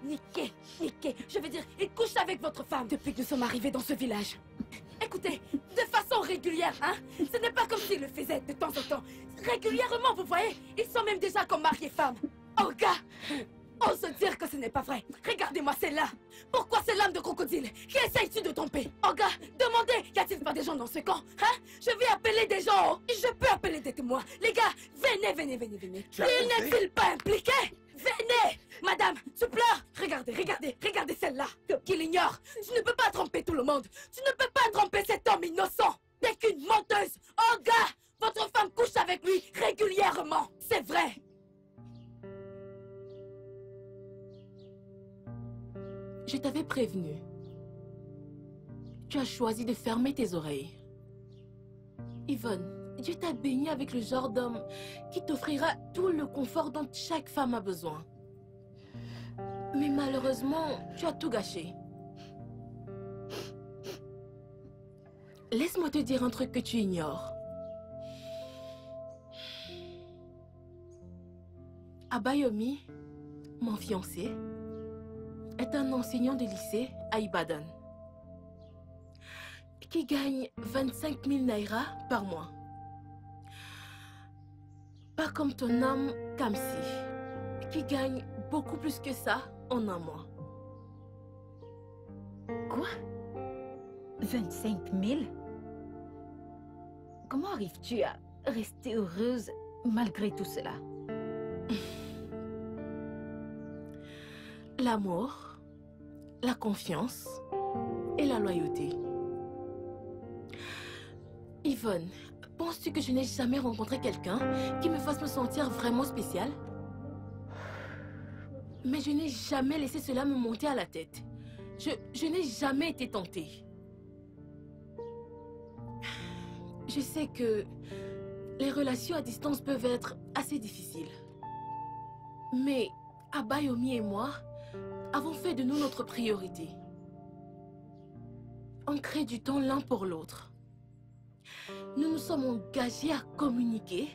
Je veux dire, il couche avec votre femme depuis que nous sommes arrivés dans ce village. Écoutez, de façon régulière, hein? Ce n'est pas comme s'ils le faisaient de temps en temps. Régulièrement, vous voyez? Ils sont même déjà comme mari et femme. Olga! Ose dire que ce n'est pas vrai. Regardez-moi celle-là. Pourquoi ces lames de crocodile? Qui essayes-tu de tromper? Olga, demandez, y a-t-il pas des gens dans ce camp? Hein? Je vais appeler des gens. Je peux appeler des témoins. Les gars, venez. Il n'est-il pas impliqué? Venez! Madame, tu pleures? Regardez celle-là. Qu'il ignore. Tu ne peux pas tromper tout le monde. Tu ne peux pas tromper cet homme innocent. N'est qu'une menteuse. Olga, votre femme couche avec lui régulièrement. C'est vrai.
Je t'avais prévenu. Tu as choisi de fermer tes oreilles. Yvonne, Dieu t'a béni avec le genre d'homme qui t'offrira tout le confort dont chaque femme a besoin. Mais malheureusement, tu as tout gâché. Laisse-moi te dire un truc que tu ignores. Abayomi, mon fiancé, est un enseignant de lycée à Ibadan qui gagne 25 000 naira par mois. Pas comme ton homme Kamsi, qui gagne beaucoup plus que ça en un mois.
Quoi? 25 000? Comment arrives-tu à rester heureuse malgré tout cela?
L'amour, la confiance et la loyauté. Yvonne, penses-tu que je n'ai jamais rencontré quelqu'un qui me fasse me sentir vraiment spéciale? Mais je n'ai jamais laissé cela me monter à la tête. Je n'ai jamais été tentée. Je sais que les relations à distance peuvent être assez difficiles. Mais Abayomi et moi avons fait de nous notre priorité. On crée du temps l'un pour l'autre. Nous nous sommes engagés à communiquer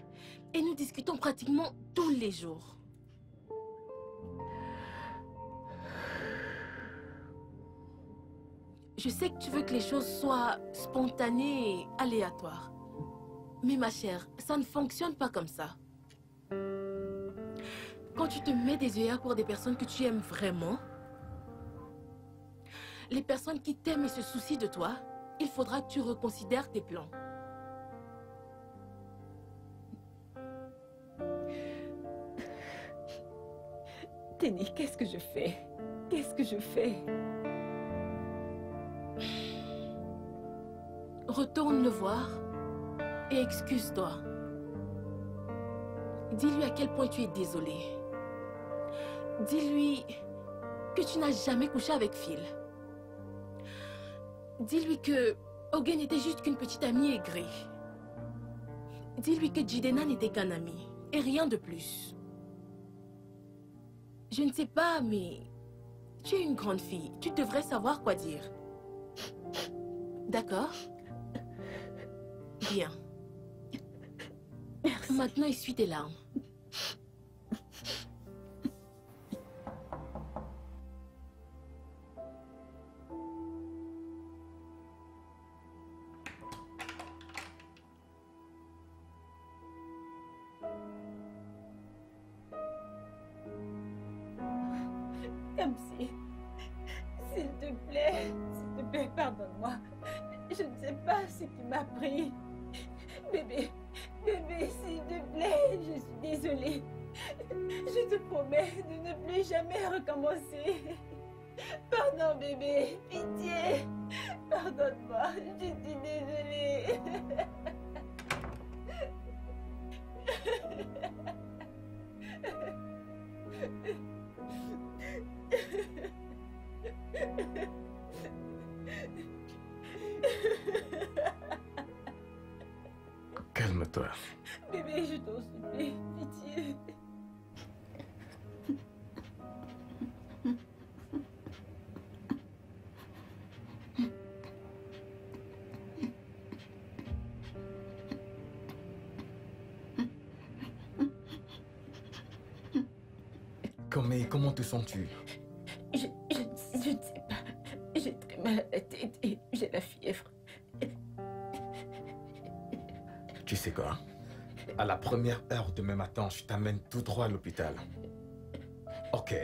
et nous discutons pratiquement tous les jours. Je sais que tu veux que les choses soient spontanées et aléatoires. Mais ma chère, ça ne fonctionne pas comme ça. Quand tu te mets des œillères pour des personnes que tu aimes vraiment, les personnes qui t'aiment et se soucient de toi, il faudra que tu reconsidères tes plans.
Tenny, qu'est-ce que je fais? Qu'est-ce que je fais?
Retourne le voir et excuse-toi. Dis-lui à quel point tu es désolée. Dis-lui que tu n'as jamais couché avec Phil. Dis-lui que Ogen n'était juste qu'une petite amie aigrie. Dis-lui que Jidena n'était qu'un ami et rien de plus. Je ne sais pas, mais tu es une grande fille. Tu devrais savoir quoi dire. D'accord? Bien.
Merci.
Maintenant, essuie tes larmes.
Kamsi, s'il te plaît, pardonne-moi. Je ne sais pas ce qui m'a pris. Bébé, s'il te plaît, je suis désolée. Je te promets de ne plus jamais recommencer. Pardon, bébé, pitié. Pardonne-moi, je suis désolée.
Calme-toi.
Bébé, je t'en supplie, pitié.
Comment te sens-tu?
Je ne sais pas. J'ai très mal à la tête et j'ai la fièvre.
sais quoi? À la première heure demain matin, je t'amène tout droit à l'hôpital. Ok.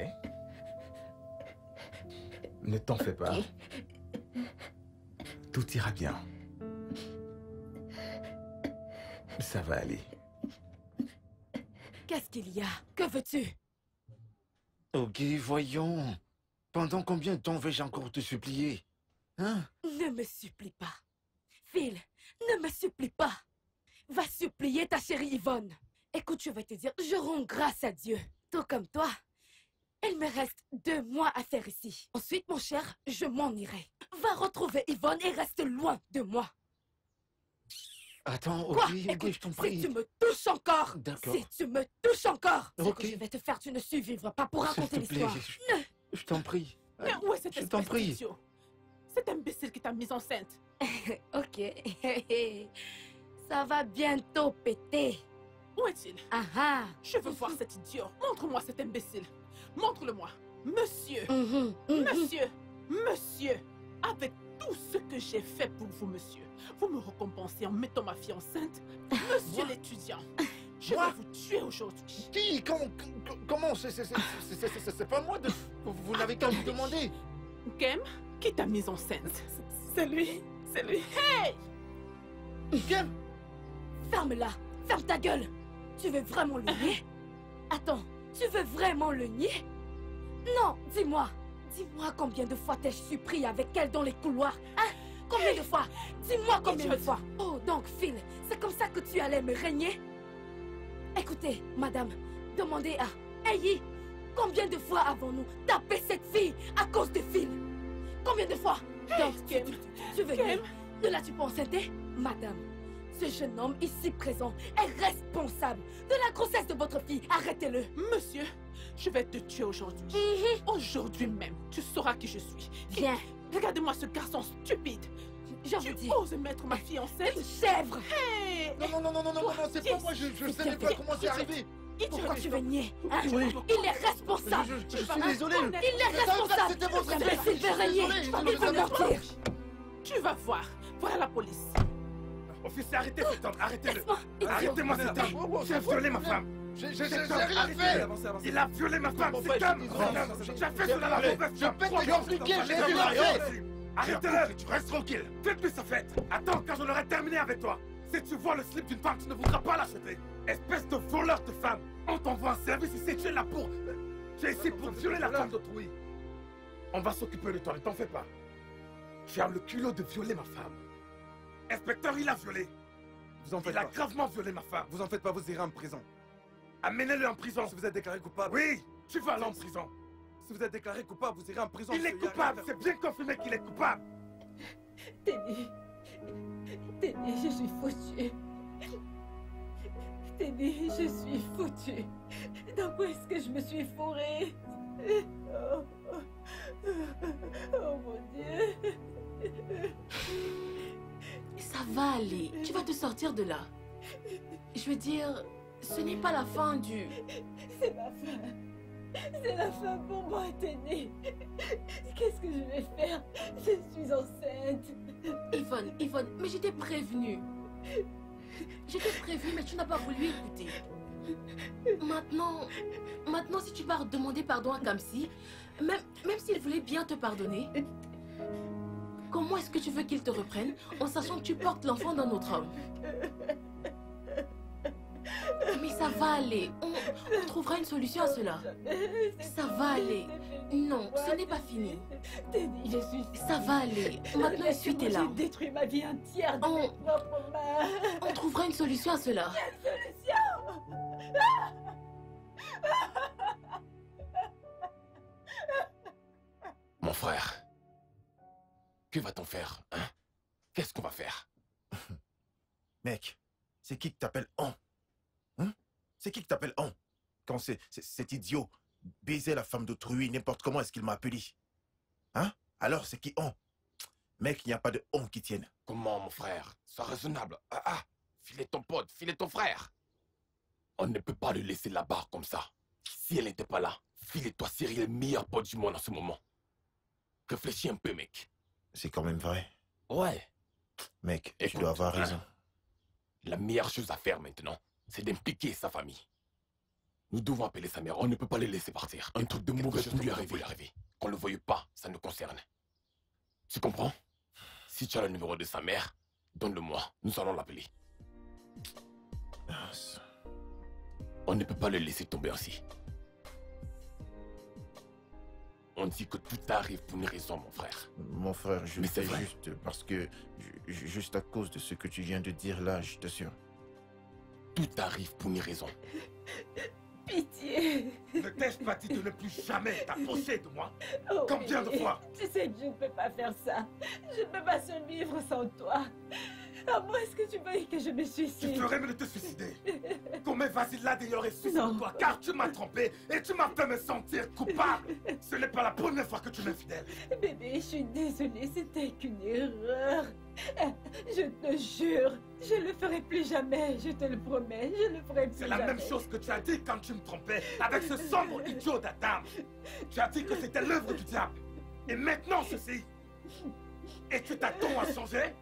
Ne t'en fais pas. Tout ira bien. Ça va aller.
Qu'est-ce qu'il y a? Que veux-tu?
Ok, voyons. Pendant combien de temps vais-je encore te supplier? Hein?
Ne me supplie pas. Phil, ne me supplie pas. Va supplier ta chérie Yvonne. Écoute, je vais te dire, je rends grâce à Dieu. Tout comme toi. Il me reste 2 mois à faire ici. Ensuite, mon cher, je m'en irai. Va retrouver Yvonne et reste loin de moi.
Attends,
Quoi?
ok,
Écoute,
je t'en prie.
si tu me touches encore,
D'accord.
si tu me touches encore, ce
Ok.
que je vais te faire, tu ne survivras pas pour
S'il
raconter
te plaît,
l'histoire.
je t'en prie.
Mais où est cette
Je t'en
espèce
prie.
d'idiot? Cet imbécile qui t'a mise enceinte.
Ok. Ça va bientôt péter.
Où est-il?
Ah ah.
Je veux voir cet idiot. Montre-moi cet imbécile. Montre-le-moi. Monsieur.
Mhm.
Monsieur. Monsieur. Avec tout ce que j'ai fait pour vous, monsieur, vous me récompensez en mettant ma fille enceinte. Monsieur l'étudiant, je vais vous tuer aujourd'hui.
Qui? Comment? C'est pas moi de... Vous n'avez qu'à me demander.
Kem, qui t'a mise enceinte? C'est lui. C'est lui. Hey!
Kem!
Ferme-la. Ferme ta gueule. Tu veux vraiment le nier? Attends, tu veux vraiment le nier? Non, dis-moi. Dis-moi combien de fois t'ai-je surpris avec elle dans les couloirs? Hein? Combien de fois? Dis-moi combien de fois? Oh, donc Phil, c'est comme ça que tu allais me régner? Écoutez, madame, demandez à Ayi, combien de fois avons-nous tapé cette fille à cause de Phil? Combien de fois? Donc, tu veux nier? Ne l'as-tu pas enceinte? Madame, ce jeune homme ici présent est responsable de la grossesse de votre fille. Arrêtez-le.
Monsieur, je vais te tuer aujourd'hui. Aujourd'hui même, tu sauras qui je suis.
Viens.
Regardez-moi ce garçon stupide.
Je
tu
vous dis.
oses mettre ma fille enceinte?
Chèvre.
Hey!
Non, c'est pas moi, je sais même pas comment c'est arrivé.
Pourquoi tu veux nier, hein?
Oui.
Il est responsable.
Je suis désolé.
Il est responsable.
C'était votre
Imbécile veut régner. Il veut mentir.
Tu vas voir. Voilà la police.
Officier, arrêtez cet homme, arrêtez-le.
Laisse-moi.
Arrêtez-moi cet homme. J'ai violé ma femme.
J'ai rien fait.
Il a violé ma femme, c'est comme. Tu as fait cela la mauvaise.
Je peux t'expliquer, j'ai rien fait.
Arrêtez-le, tu restes tranquille. Faites-lui sa fête. Attends, quand j'en aurai terminé avec toi. Si tu vois le slip d'une femme, tu ne voudras pas l'acheter. Espèce de voleur de femme. On t'envoie un service ici, tu es là pour... Tu es ici pour violer la femme d'autrui. On va s'occuper de toi, ne t'en fais pas. Tu as le culot de violer ma femme. Inspecteur, il a violé. Il a gravement violé ma femme.
Vous en faites pas, vous irez en prison.
Amenez-le en prison.
Si vous êtes déclaré coupable...
Oui, tu vas aller en prison.
Si vous êtes déclaré coupable, vous irez en prison.
Il est coupable, c'est bien confirmé qu'il est coupable.
Teddy, je suis foutue. Teddy, je suis foutue. Dans quoi est-ce que je me suis fourrée? Oh mon Dieu.
Ça va aller. Tu vas te sortir de là. Je veux dire, ce n'est pas la fin du...
C'est ma fin. C'est la fin pour moi, Teddy. Qu'est-ce que je vais faire? Je suis enceinte.
Yvonne, mais je t'ai prévenue. Je t'ai prévenue, mais tu n'as pas voulu écouter. Maintenant, si tu pars demander pardon à Kamsi, même s'il voulait bien te pardonner, comment est-ce que tu veux qu'il te reprenne en sachant que tu portes l'enfant d'un autre homme? Mais ça va aller. On trouvera une solution à cela. Ça va aller. Non, ce n'est pas fini.
Teddy, je suis...
Ça va aller. Maintenant, essuie tes larmes.
J'ai détruit ma vie entière de mes propres mains.
On trouvera une solution à cela.
Quelle solution?
Mon frère, que va-t-on faire, hein? Qu'est-ce qu'on va faire?
Mec, c'est qui t'appelle on? Hein? C'est qui t'appelle on? Quand cet idiot baisait la femme d'autrui, n'importe comment est-ce qu'il m'a appelé? Hein? Alors c'est qui on? Mec, il n'y a pas de on qui tienne.
Comment, mon frère? Sois raisonnable. Filez ton pote, filez ton frère. On ne peut pas le laisser là-bas comme ça. Si elle n'était pas là, filez-toi Cyril, le meilleur pote du monde en ce moment. Réfléchis un peu, mec.
C'est quand même vrai.
Ouais.
Mec,
Écoute,
tu dois avoir raison.
La meilleure chose à faire maintenant, c'est d'impliquer sa famille. Nous devons appeler sa mère, on ne peut pas les laisser partir. Un truc de mauvais peut lui arriver. Qu'on ne le veuille pas, ça nous concerne. Tu comprends? Si tu as le numéro de sa mère, donne-le-moi, nous allons l'appeler. On ne peut pas le laisser tomber ainsi. On dit que tout arrive pour une raison, mon frère.
Mon frère, je
Mais
le fais
c'est vrai.
juste parce que... Juste à cause de ce que tu viens de dire là, je t'assure.
Tout arrive pour une raison.
Pitié.
Ne t'ai-je pas dit de ne plus jamais t'approcher de moi?
Oh,
Combien de
pitié.
fois?
Tu sais que je ne peux pas faire ça. Je ne peux pas survivre sans toi. À moins est-ce que tu veuilles que je me suicide?
Tu ferais mieux de te suicider. Qu'on met Vasila d'ailleurs et suicide toi, car tu m'as trompé et tu m'as fait me sentir coupable. Ce n'est pas la première fois que tu m'es fidèle.
Bébé, je suis désolée, c'était qu'une erreur. Je te jure, je le ferai plus jamais, je te le promets, je le ferai plus
C'est la
jamais.
même chose que tu as dit quand tu me trompais avec ce sombre idiot d'Adam. Tu as dit que c'était l'œuvre du diable. Et maintenant ceci. Et tu t'attends à changer?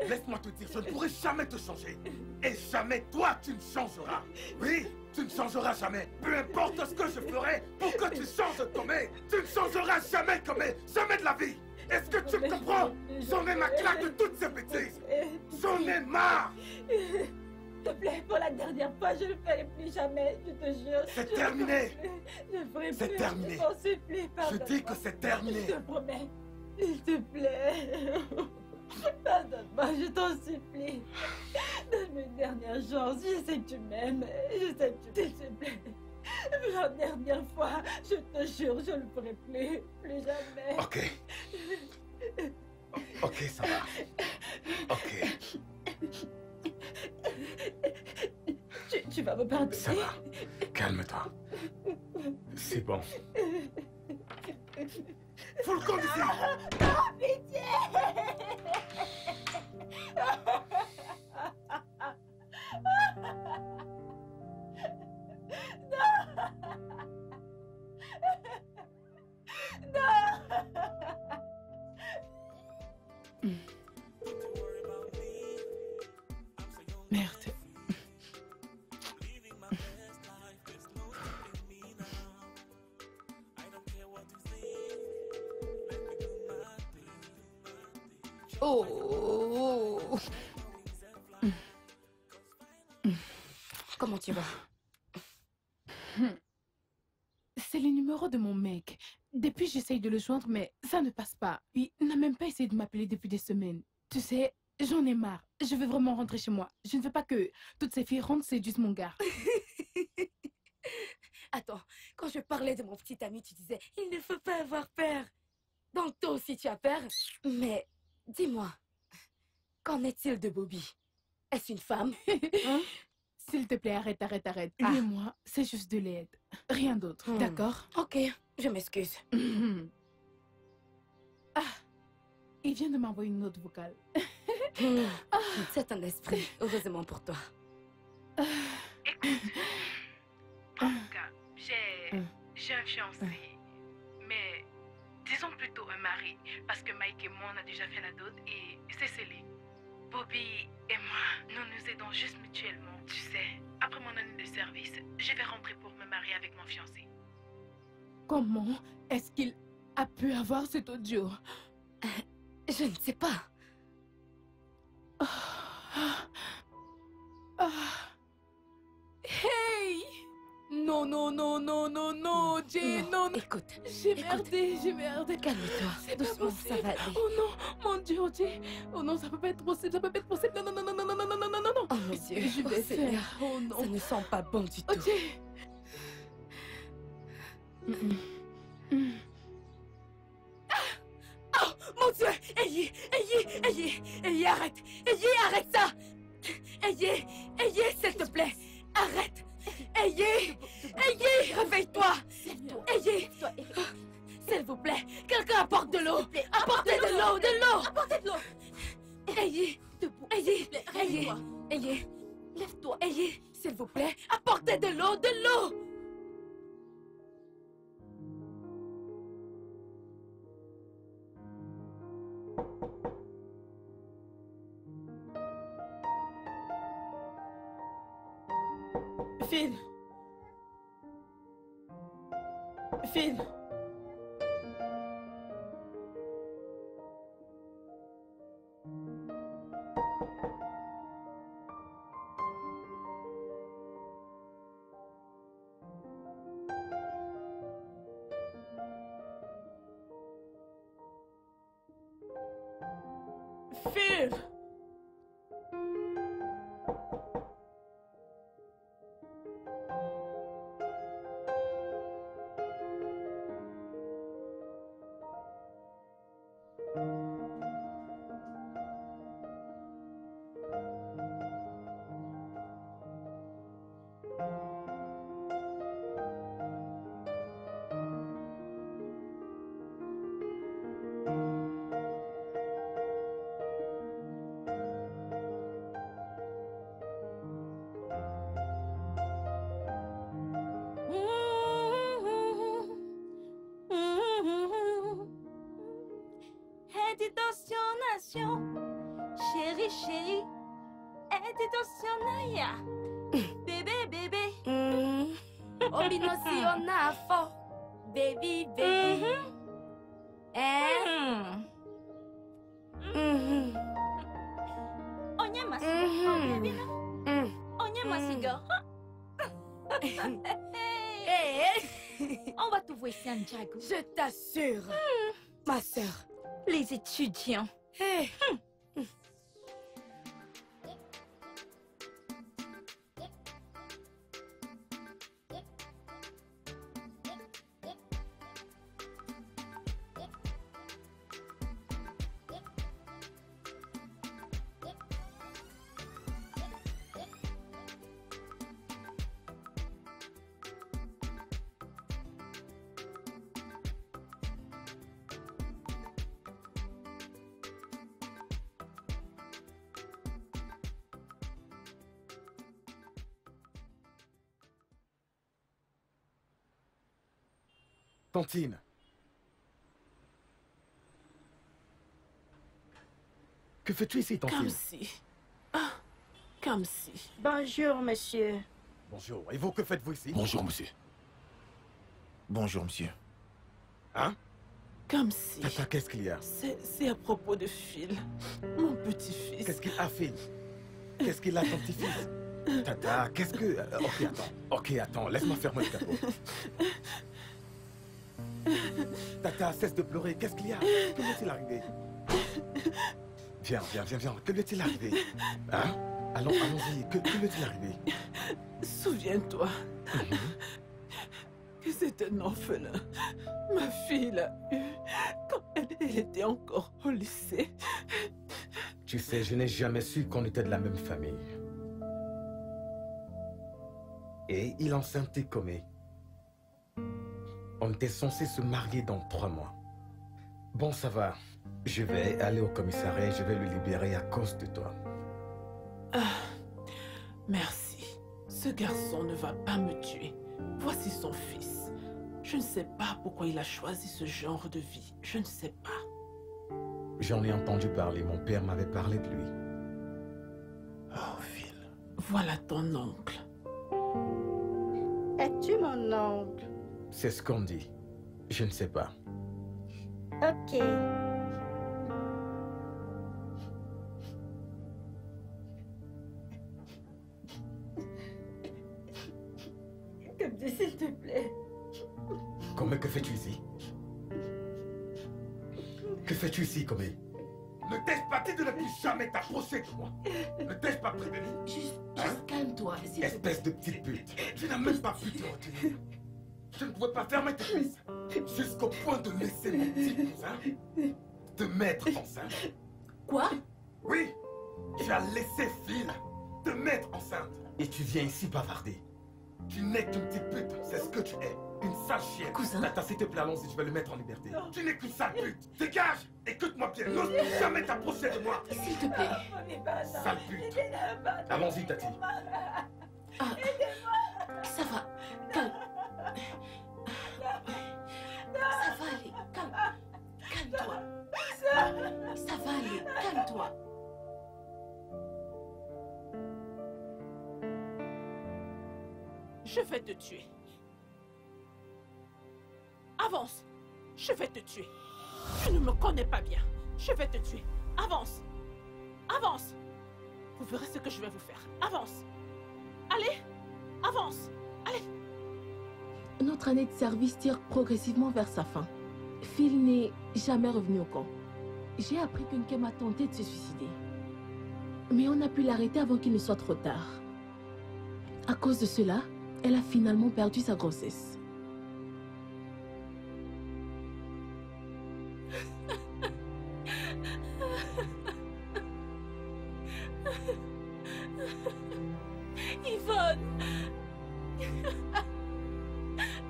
Laisse-moi te dire, je ne pourrai jamais te changer. Et jamais toi, tu ne changeras. Oui, tu ne changeras jamais. Peu importe ce que je ferai pour que tu changes de Tomé, tu ne changeras jamais Tomé, jamais de la vie. Est-ce que tu me comprends? J'en ai ma claque de toutes ces bêtises. J'en ai marre.
S'il te plaît, pour la dernière fois, je ne le ferai plus jamais, je te jure.
C'est
Je
terminé.
Je ne ferai plus.
C'est terminé.
Je t'en supplie,
Je dis que c'est terminé.
Je te le promets. S'il te plaît. Pardonne-moi, je t'en supplie. Donne-moi une dernière chance. Je sais que tu m'aimes. Je sais que tu... S'il te plaît. Pour la dernière fois, je te jure, je ne le ferai plus. Plus jamais.
Ok. Ok, ça va. Ok.
Tu vas me pardonner.
Ça va. Calme-toi. C'est bon.
Faut le conduire.
Non, pitié.
Merde.
Oh. Comment tu vas?
C'est le numéro de mon mec. Depuis, j'essaye de le joindre, mais ça ne passe pas. Il n'a même pas essayé de m'appeler depuis des semaines. Tu sais, j'en ai marre. Je veux vraiment rentrer chez moi. Je ne veux pas que toutes ces filles rentrent séduisent mon gars.
Attends, quand je parlais de mon petit ami, tu disais « Il ne faut pas avoir peur ». Donc toi aussi tu as peur. Mais dis-moi, qu'en est-il de Bobby? Est-ce une femme?
S'il te plaît, arrête. Lui et moi, c'est juste de l'aide. Rien d'autre, d'accord?
Ok, je m'excuse.
Ah, il vient de m'envoyer une note vocale.
C'est un esprit, heureusement pour toi.
En tout cas, j'ai un fiancé, mais disons plutôt un mari, parce que Mike et moi, on a déjà fait la dot et c'est scellé. Bobby et moi, nous nous aidons juste mutuellement, tu sais. Après mon année de service, je vais rentrer pour me marier avec mon fiancé.
Comment est-ce qu'il a pu avoir cet audio?
Je ne sais pas.
Hey! Non, Jay, non.
Écoute,
j'ai merdé.
Calme-toi,
C'est pas
doucement,
possible.
ça va aller.
Oh non, mon Dieu, Jay. Oh non, ça peut pas être possible, Non, non.
Oh mon Dieu,
Je vais
Seigneur,
faire. Oh non.
ça ne sent pas bon du tout.
Jay.
Oh mon Dieu! Ayez, arrête! Arrête ça! Ayez, s'il te plaît! Arrête! Ayez, réveille-toi! Ayez! S'il vous plaît, quelqu'un apporte de l'eau! Apportez de l'eau! Apportez de l'eau! Ayez, lève-toi! Ayez, s'il vous plaît, apportez de l'eau!
Phil. Phil. Phil.
Chérie, chérie, Naya. Bébé, bébé.
Obinosiona fo. Baby, baby.
Onye masiga. On va te voir ici, Santiago.
Je t'assure, ma sœur.
Les étudiants.
Tantine. Que fais-tu ici, Tantine?
Comme si. Ah, comme si.
Bonjour, monsieur.
Bonjour. Et vous, que faites-vous ici?
Bonjour, monsieur.
Bonjour, monsieur.
Hein?
Comme si.
Tata, qu'est-ce qu'il y a?
C'est à propos de Phil, mon petit-fils.
Qu'est-ce qu'il a, Phil? Qu'est-ce qu'il a, ton petit-fils? Tata, qu'est-ce que... Ok, attends, laisse-moi fermer le capot. Tata, cesse de pleurer. Qu'est-ce qu'il y a? Que lui est-il arrivé? Viens. Que lui est-il arrivé? Hein? Allons-y. Que lui est-il arrivé?
Souviens-toi que c'est un orphelin. Ma fille l'a eu quand elle était encore au lycée.
Tu sais, je n'ai jamais su qu'on était de la même famille. Et il enceintait Comé. On était censé se marier dans 3 mois. Bon, ça va. Je vais aller au commissariat et je vais le libérer à cause de toi.
Ah, merci. Ce garçon ne va pas me tuer. Voici son fils. Je ne sais pas pourquoi il a choisi ce genre de vie. Je ne sais pas.
J'en ai entendu parler. Mon père m'avait parlé de lui.
Oh, Phil.
Voilà ton oncle.
Es-tu mon oncle?
C'est ce qu'on dit. Je ne sais pas.
Ok. Comme dis, s'il te plaît.
Comé, que fais-tu ici? Que fais-tu ici, Comé?
Ne t'ai-je pas dit de ne plus jamais t'approcher de moi? Ne t'ai-je pas prévenu?
Juste calme-toi.
Espèce de petite pute. Tu n'as même pas pu te retenir. Je ne pouvais pas fermer tes cuisses jusqu'au point de laisser mon petit cousin te mettre enceinte.
Quoi?
Oui, tu as laissé Phil te mettre enceinte.
Et tu viens ici bavarder.
Tu n'es qu'une petite pute, c'est ce que tu es. Une sale chienne.
Cousin?
Tata, s'il te plaît, allons-y, je vais le mettre en liberté.
Tu n'es qu'une sale pute. Dégage. Écoute-moi bien, n'ose plus jamais t'approcher de moi.
S'il te plaît.
Sale pute.
Allons-y, Tati.
Ça va. Calme. Ça va aller. Calme-toi. Ça va aller. Calme-toi.
Je vais te tuer. Avance. Je vais te tuer. Tu ne me connais pas bien. Je vais te tuer. Avance. Avance. Vous verrez ce que je vais vous faire. Avance. Allez. Avance. Allez.
Notre année de service tire progressivement vers sa fin. Phil n'est jamais revenu au camp. J'ai appris que Nkem a tenté de se suicider. Mais on a pu l'arrêter avant qu'il ne soit trop tard. À cause de cela, elle a finalement perdu sa grossesse. Yvonne!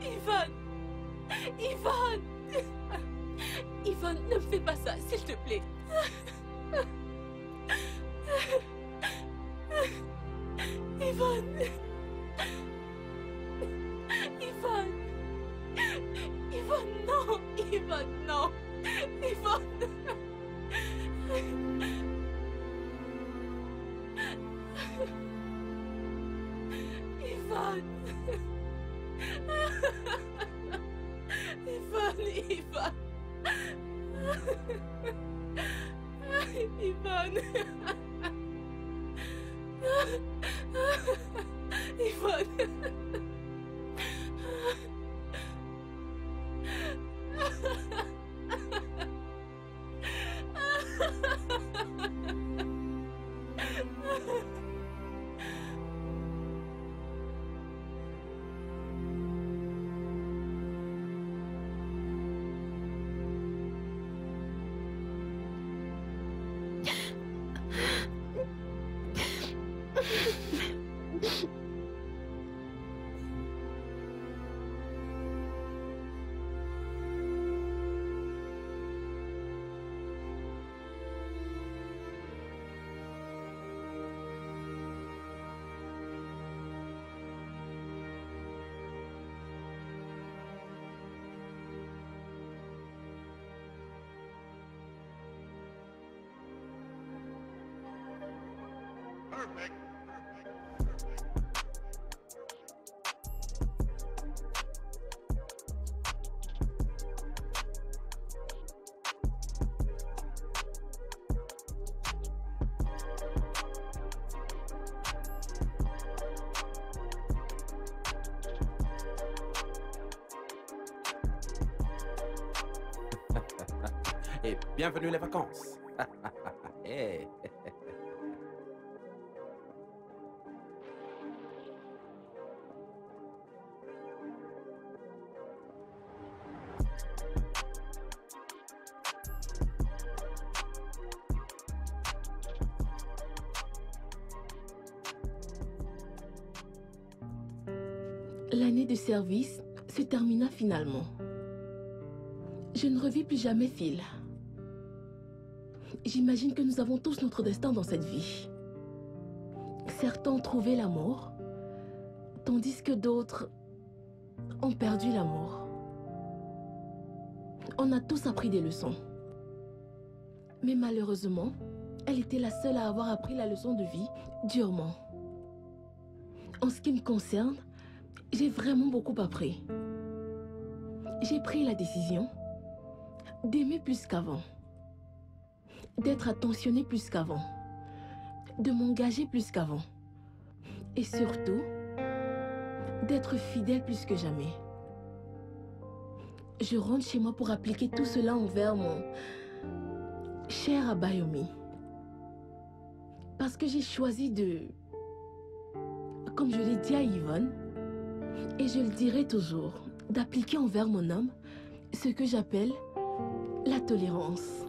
Yvonne! Yvonne! Yvonne, ne me fais pas ça, s'il te plaît. Yvonne! Yvonne! Yvonne, non! Yvonne, non! Yvonne! Yvonne! Yvonne, Yvonne! Yvonne! Yvonne!
Et bienvenue les vacances. Hey.
L'année de service se termina finalement. Je ne revis plus jamais Phil. J'imagine que nous avons tous notre destin dans cette vie. Certains ont trouvé l'amour, tandis que d'autres ont perdu l'amour. On a tous appris des leçons. Mais malheureusement, elle était la seule à avoir appris la leçon de vie durement. En ce qui me concerne, j'ai vraiment beaucoup appris. J'ai pris la décision d'aimer plus qu'avant, d'être attentionné plus qu'avant, de m'engager plus qu'avant et surtout d'être fidèle plus que jamais. Je rentre chez moi pour appliquer tout cela envers mon cher Abayomi. Parce que j'ai choisi de, comme je l'ai dit à Yvonne, et je le dirai toujours, d'appliquer envers mon homme ce que j'appelle la tolérance.